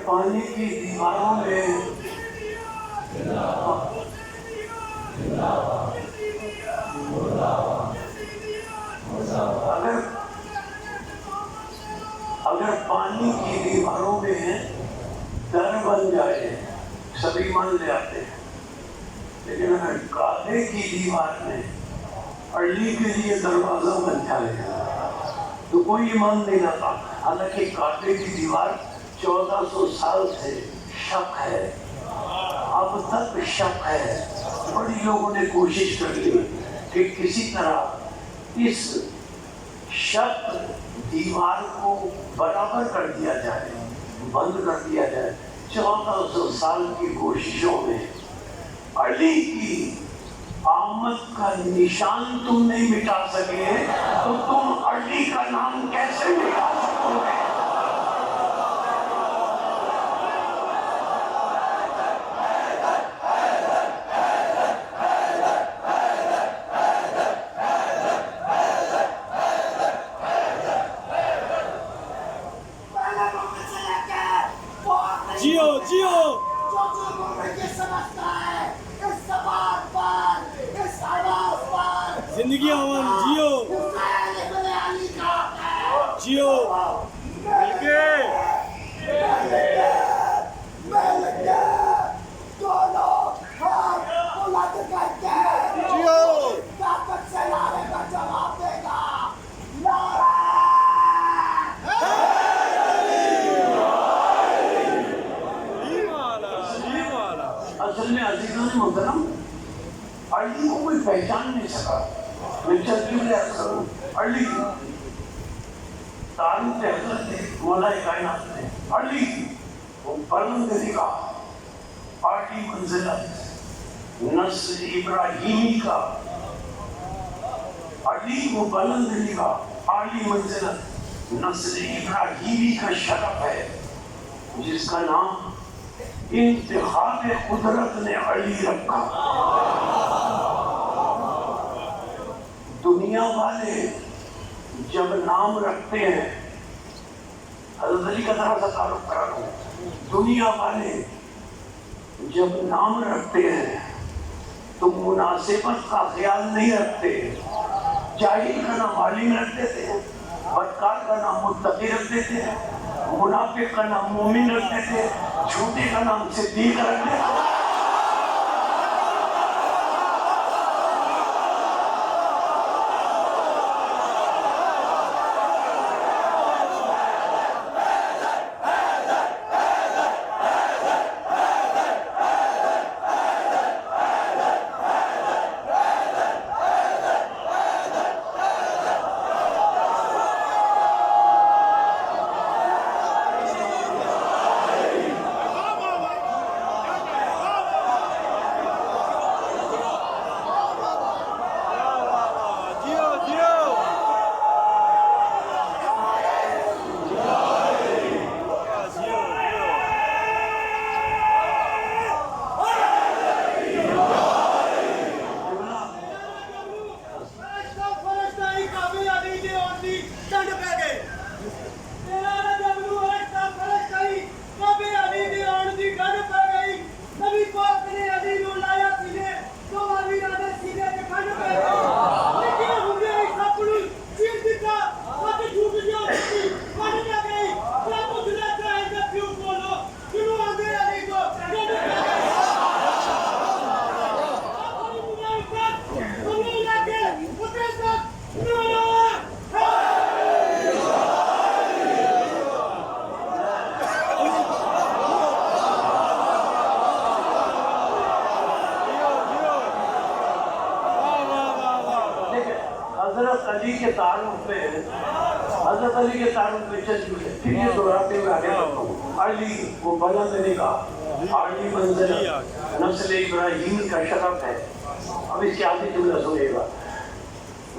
پانی کی دیواروں میں اگر پانی کی دیواروں میں در بن جائے سبھی مان لے آتے ہیں، لیکن اگر کعبے کی دیوار میں اڑلی کے لیے دروازہ بن جائے تو کوئی ایمان نہیں لاتا۔ حالانکہ کعبے کی دیوار 1400 سال سے شک ہے، اب تک شک ہے۔ بڑی لوگوں نے کوشش کر لی کہ کسی طرح اس شک دیوار کو برابر کر دیا جائے، بند کر دیا جائے۔ 1400 سال کی کوششوں میں علی کی آمد کا نشان تم نہیں مٹا سکے تو تم علی کا نام کیسے مٹا سکو گے؟ زندگی امن جیو جیو مل کے اصل میں عزیزان محترم علی کو کوئی پہچان نہیں سکا۔ میں چلتی لے کروں علی تعریف حضرت مولا کائنات نے علی وہ بلند نگاہ، عالی منزلت، نسل ابراہیمی کا علی وہ بلند نگاہ، عالی منزلت، نسل ابراہیمی کا شرف ہے جس کا نام انتخاب قدرت نے علی رکھا۔ دنیا والے جب نام رکھتے ہیں، حضرت علی کا ذرا سا تعارف کرا دوں، دنیا والے جب نام رکھتے ہیں تو مناسبت کا خیال نہیں رکھتے۔ جاہل کا نام عالم رکھ دیتے ہیں، بدکار کا نام متقی رکھ دیتے ہیں، منافق کا نام مومن رکھتے تھے، جھوٹے کا نام صدیق رکھتے تھے۔ حضرت علی کے تعارف پہ چل چکے، پھر یہ دہراتے ہوئے آگے بڑھتا ہوں۔ علی وہ بلند نگاہ، علی منزل نسل ابراہیمی کا شرف ہے۔ اب اس کے آخری جملہ سنیے گا،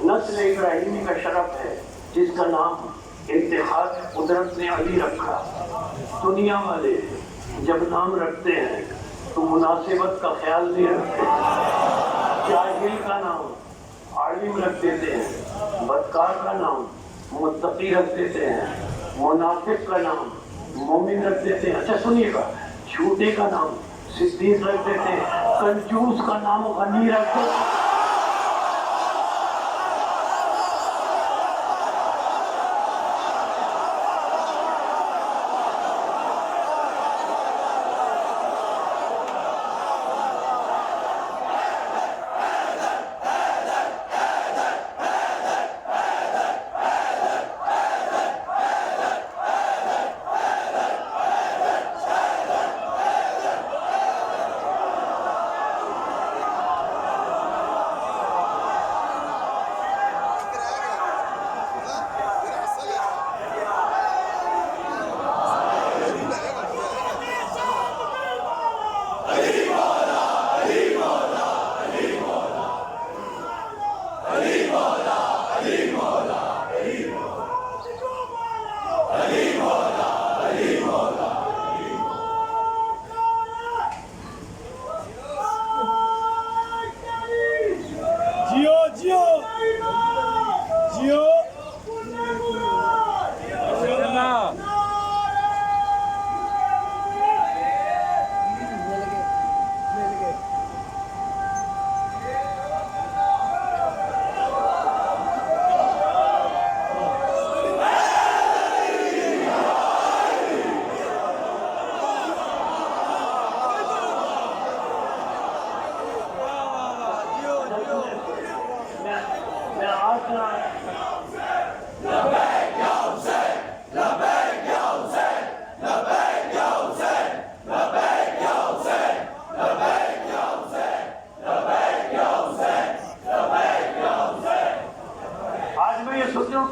نسل ابراہیمی کا شرف ہے جس کا نام انتخاب قدرت نے علی رکھا۔ دنیا والے جب نام رکھتے ہیں تو مناسبت کا خیال نہیں رکھتے، جاہل کا نام عالم رکھ دیتے ہیں، بدکار کا نام متقی رکھ دیتے ہیں، منافق کا نام مومن رکھ دیتے ہیں۔ اچھا سنیے گا، جھوٹے کا نام صدیق رکھ دیتے ہیں، کنجوس کا نام غنی رکھ دیتے ہیں۔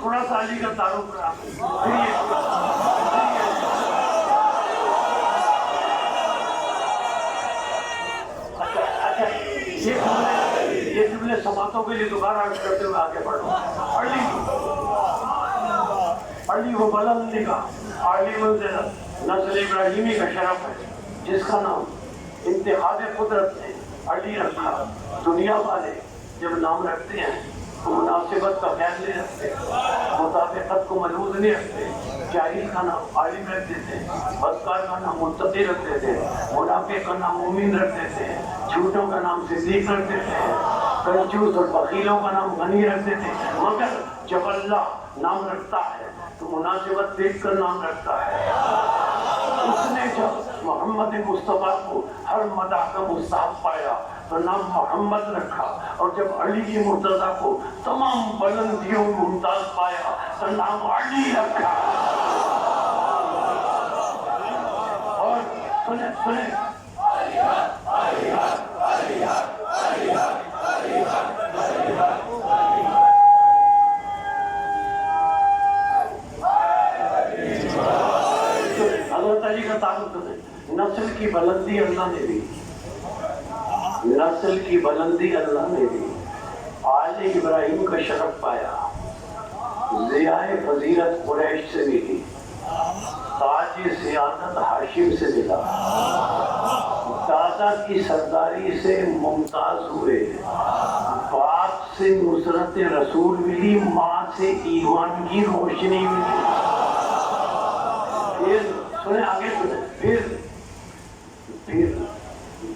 تھوڑا سا علی کا تعارف کرا یہ جملے سماعتوں کے لیے دوبارہ عرض کرتے ہوئے آگے بڑھو۔ علی وہ بلند نگاہ، علی منزل نسل ابراہیمی کا شرف ہے جس کا نام انتخاب قدرت نے علی رکھا۔ دنیا والے جب نام رکھتے ہیں تو مناسبت کا خیال نہیں رکھتے، مطابقت کو ملحوظ نہیں رکھتے، جاہل کا نام عالم رکھ دیتے ہیں، بدکار کا نام متقی رکھ دیتے ہیں، منافق کا نام مومن رکھ دیتے ہیں، جھوٹوں کا نام صدیق رکھ دیتے ہیں، کنجوس اور بخیلوں کا نام غنی رکھ دیتے ہیں۔ مگر جب اللہ نام رکھتا ہے تو مناسبت دیکھ کر نام رکھتا ہے۔ اس نے جب محمد مصطفیٰ کو ہر مدح کا مستحق پایا تو نام محمد رکھا، اور جب علی مرتضیٰ کو تمام بلندیوں میں ممتاز پایا تو نام علی رکھا۔ اور سنیں حضرت علی کا تعلق ہے، نسل کی بلندی اللہ نے دی، نسل کی بلندی اللہ نے دی۔ آل ابراہیم کا شرف پایا، ضیاء فضیلت قریش سے ملی، تاج سیادت ہاشم سے ملا، دادا کی سرداری سے ممتاز ہوئے، باپ سے نصرت رسول ملی، ماں سے ایمان کی روشنی ملی۔ سنیں آگے سنیں، پھر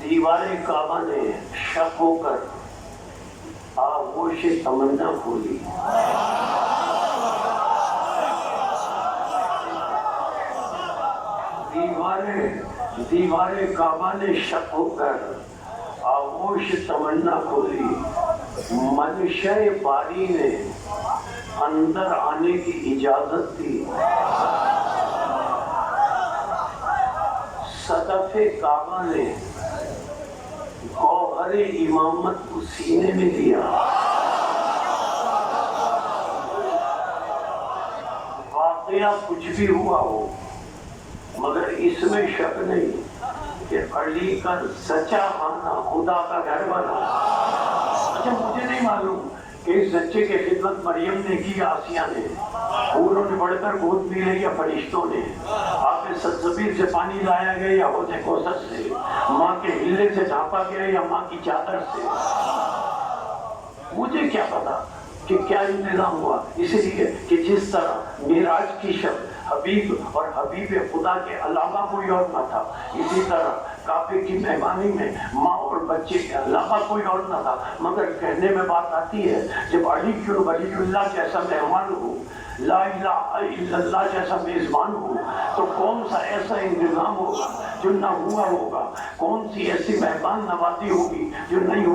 دیوار کعبہ نے شک ہو کر آغوش تمنا کھولی، دیوار کعبہ نے شک ہو کر آغوش تمنا کھولی، منشا باری نے اندر آنے کی اجازت دی، صدف کعبہ نے گوہر امامت کو سینے میں دیا۔ واقعہ کچھ بھی ہوا ہو مگر اس میں شک نہیں کہ علی کا سچا ماننا خدا کا گھر بنا۔ اچھا مجھے نہیں معلوم کہ اس بچے کی خدمت مریم نے کی یا آسیہ نے، پھولوں نے بڑھ کر گود پی لی یا فرشتوں نے، آپ سلسبیل سے پانی لایا گیا یا حوض کوثر سے، ماں کے ہلے سے ڈھانپا گیا یا ماں کی چادر سے، مجھے کیا پتا کہ کیا انتظام ہوا۔ اس لیے کہ جس طرح معراج کی شب حبیب اور حبیب خدا کے علاوہ کوئی اور نہ تھا، اسی طرح کعبے کی مہمانی میں ماں اور بچے کے علاوہ کوئی اور نہ تھا، مگر کہنے میں بات آتی ہے جب علی ولی اللہ جیسا مہمان ہو، لا الہ الا اللہ جیسا میزبان ہو، تو کون سا ایسا انتظام ہوگا جو نہ ہوا ہوگا، کون سی ایسی مہمان نوازی ہوگی جو نہیں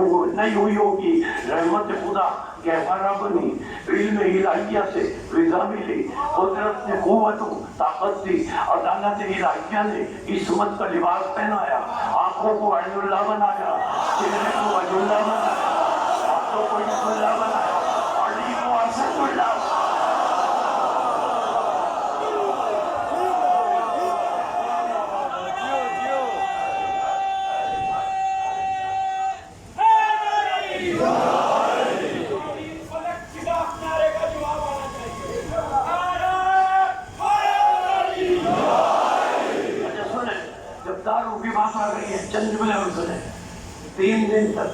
ہوئی ہوگی۔ رحمت خدا گہوارہ بنی، علم الہیہ سے رضا ملی، قدرت نے قوت و طاقت دی، عدالت الہیہ نے عصمت کا لباس پہنایا، آنکھوں کو عین اللہ بنایا، چہرے کو وجہ اللہ بنایا، ہاتھوں کو عصمت اللہ بنایا، علی کو اسد اللہ۔ چند جملے اور سنیں۔ 3 دن تک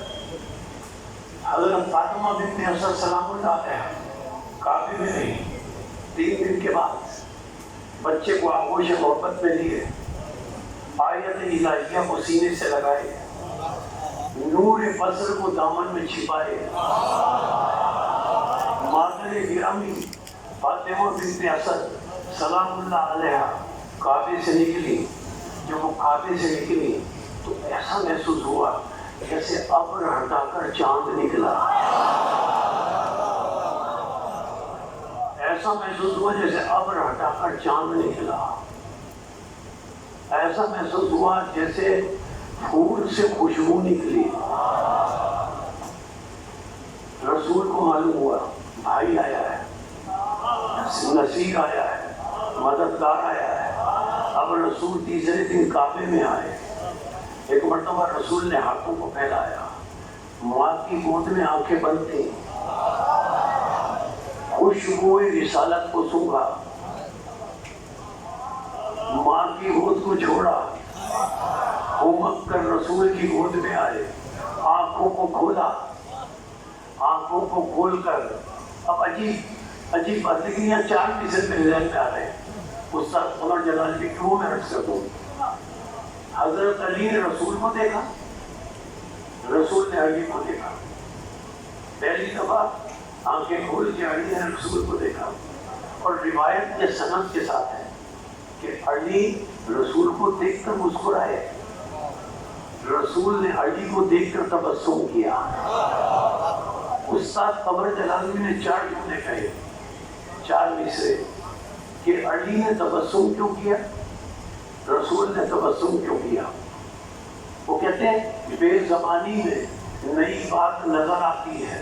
حضرت فاطمہ بنت اسد سلام اللہ علیہا کعبے میں رہی۔ 3 دن کے بعد بچے کو آغوش محبت میں لیے، آیت الہیہ کو سینے سے لگائے، نور فضل کو دامن میں چھپائے، مادر گرامی فاطمہ بنت اسد سلام اللہ علیہا کعبے سے نکلی۔ جب وہ کعبے سے نکلی تو ایسا محسوس ہوا جیسے ابر ہٹا کر چاند نکلا، ایسا محسوس ہوا جیسے ابر ہٹا کر چاند نکلا، ایسا محسوس ہوا جیسے پھول سے خوشبو نکلی۔ رسول کو معلوم ہوا بھائی آیا ہے، نصیر آیا ہے، مددگار آیا ہے۔ اب رسول تیسرے دن کعبے میں آئے، ایک مرتبہ رسول نے ہاتھوں کو پھیلایا، ماں کی گود میں آنکھیں بند تھیں، خوشبوئے رسالت کو سونگھا، ماں کی گود کو چھوڑا، ہومک کر رسول کی گود میں آئے، آنکھوں کو کھولا، آنکھوں کو کھول کر اب عجیب بات، لیکن یہاں 4 فیصد میرے ذہن میں آ رہے ہیں، استاد عمر جلال کی کیوں میں رکھ سکوں۔ حضرت علی نے رسول کو دیکھا، رسول نے علی کو دیکھا، پہلی دفعہ آنکھیں کھول کے علی نے رسول کو دیکھا، اور روایت کے سند کے ساتھ ہے کہ علی رسول کو دیکھ کر مسکرائے، رسول نے علی کو دیکھ کر تبسم کیا۔ استاد قمر جلالی نے 4 جملے کہے، 4 مصرے کہ علی نے تبسم کیوں کیا، رسول نے تبسم کیوں کیا۔ وہ کہتے ہیں کہ بے زبانی میں نئی بات نظر آتی ہے،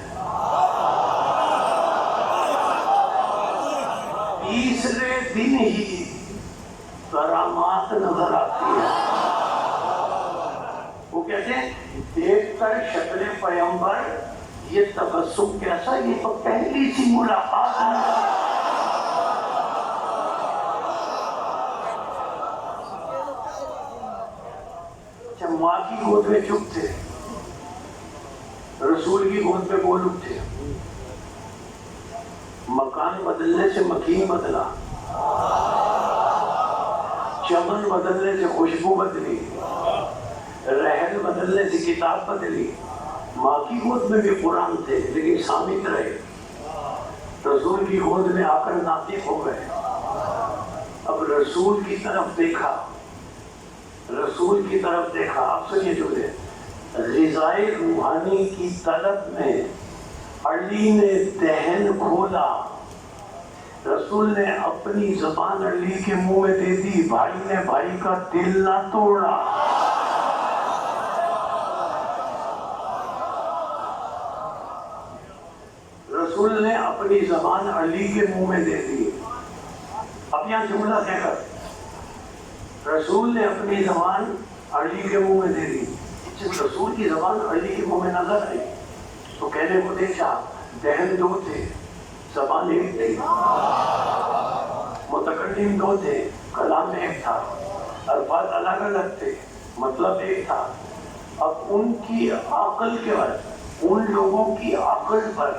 تیسرے دن ہی کرامات نظر آتی ہے۔ وہ کہتے ہیں دیکھ کر شکل پیغمبر یہ تبسم کیسا، یہ تو پہلی سی ملاقات ہے۔ ماں کی گود میں چپ تھے، رسول کی گود میں بول اٹھے، مکان بدلنے سے مکین بدلا، چمن بدلنے سے خوشبو بدلی، رحل بدلنے سے کتاب بدلی۔ ماں کی گود میں بھی قرآن تھے لیکن سامت رہے، رسول کی گود میں آ کر ناطق ہو گئے۔ اب رسول کی طرف دیکھا، رسول کی طرف دیکھا۔ آپ سنیے جملے، غذائے روحانی کی طلب میں علی نے دہن کھولا، رسول نے اپنی زبان علی کے منہ میں دے دی، بھائی نے بھائی کا دل نہ توڑا۔ رسول نے اپنی زبان علی کے منہ میں دے دی۔ اب یہاں جملہ کہہ کر رسول نے اپنی زبان علی کے منہ میں دے دی۔ جب رسول کی زبان علی کے منہ میں نظر آئی تو کہنے کو دیکھا دہن 2 تھے، زبان 1 تھی، متکلم 2 تھے، کلام 1 تھا، الفاظ الگ الگ تھے، مطلب 1 تھا۔ اب ان کی عقل کے بعد، ان لوگوں کی عقل پر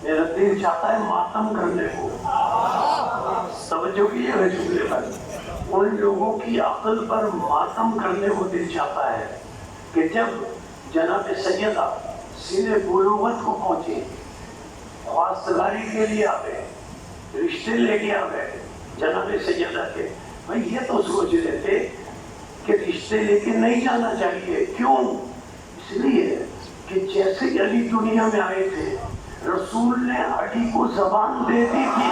میرا دل چاہتا ہے ماتم کرنے کو، توجہ کیجیے گا جملے پر، ان لوگوں کی عقل پر ماتم کرنے کو دل چاہتا ہے کہ جب جناب سیدہ سن بلوغت کو پہنچے، خواستگاری کے لیے آ گئے، رشتے لے کے آ گئے جناب سیدہ کے، بھائی یہ تو سوچ رہے تھے کہ رشتے لے کے نہیں جانا چاہیے، کیوں؟ اس لیے کہ جیسے علی دنیا میں آئے تھے رسول نے علی کو زبان دے دی تھی۔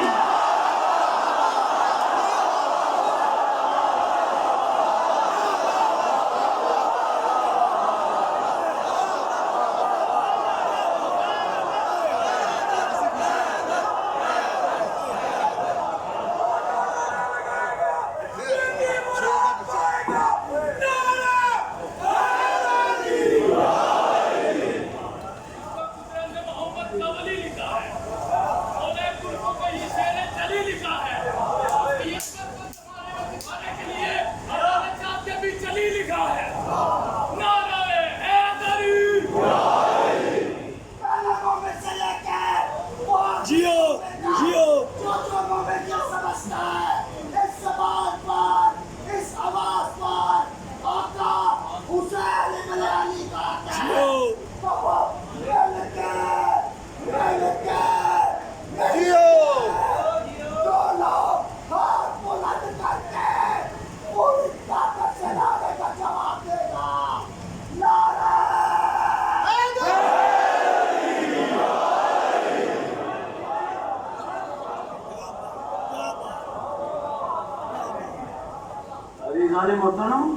محترم،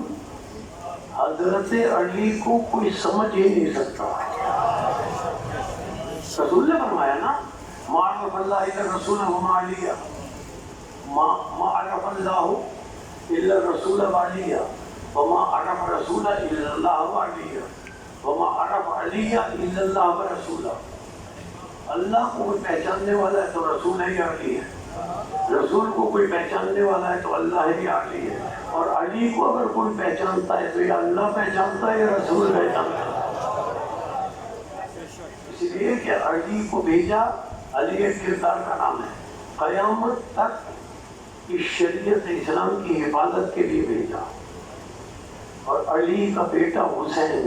حضرت علی کو کوئی سمجھ ہی نہیں سکتا۔ رسول نے فرمایا نا، ما عرف اللہ الا الرسول وما علیہ، ما عرف اللہ الا الرسول وعلیہ، وما عرف رسول الا اللہ وعلیہ، وما عرف علی الا اللہ ورسولہ۔ اللہ کو کوئی پہچاننے والا ہے تو رسول ہے یا علی ہے، رسول کو کوئی پہچاننے والا ہے تو اللہ ہے یا علی ہے، اور علی کو اگر کوئی پہچانتا ہے تو یا اللہ پہچانتا ہے یا رسول پہچانتا ہے۔ اس لیے کہ علی کو بھیجا، علی ایک کردار کا نام ہے، قیامت تک اس شریعت اسلام کی حفاظت کے لیے بھیجا، اور علی کا بیٹا حسین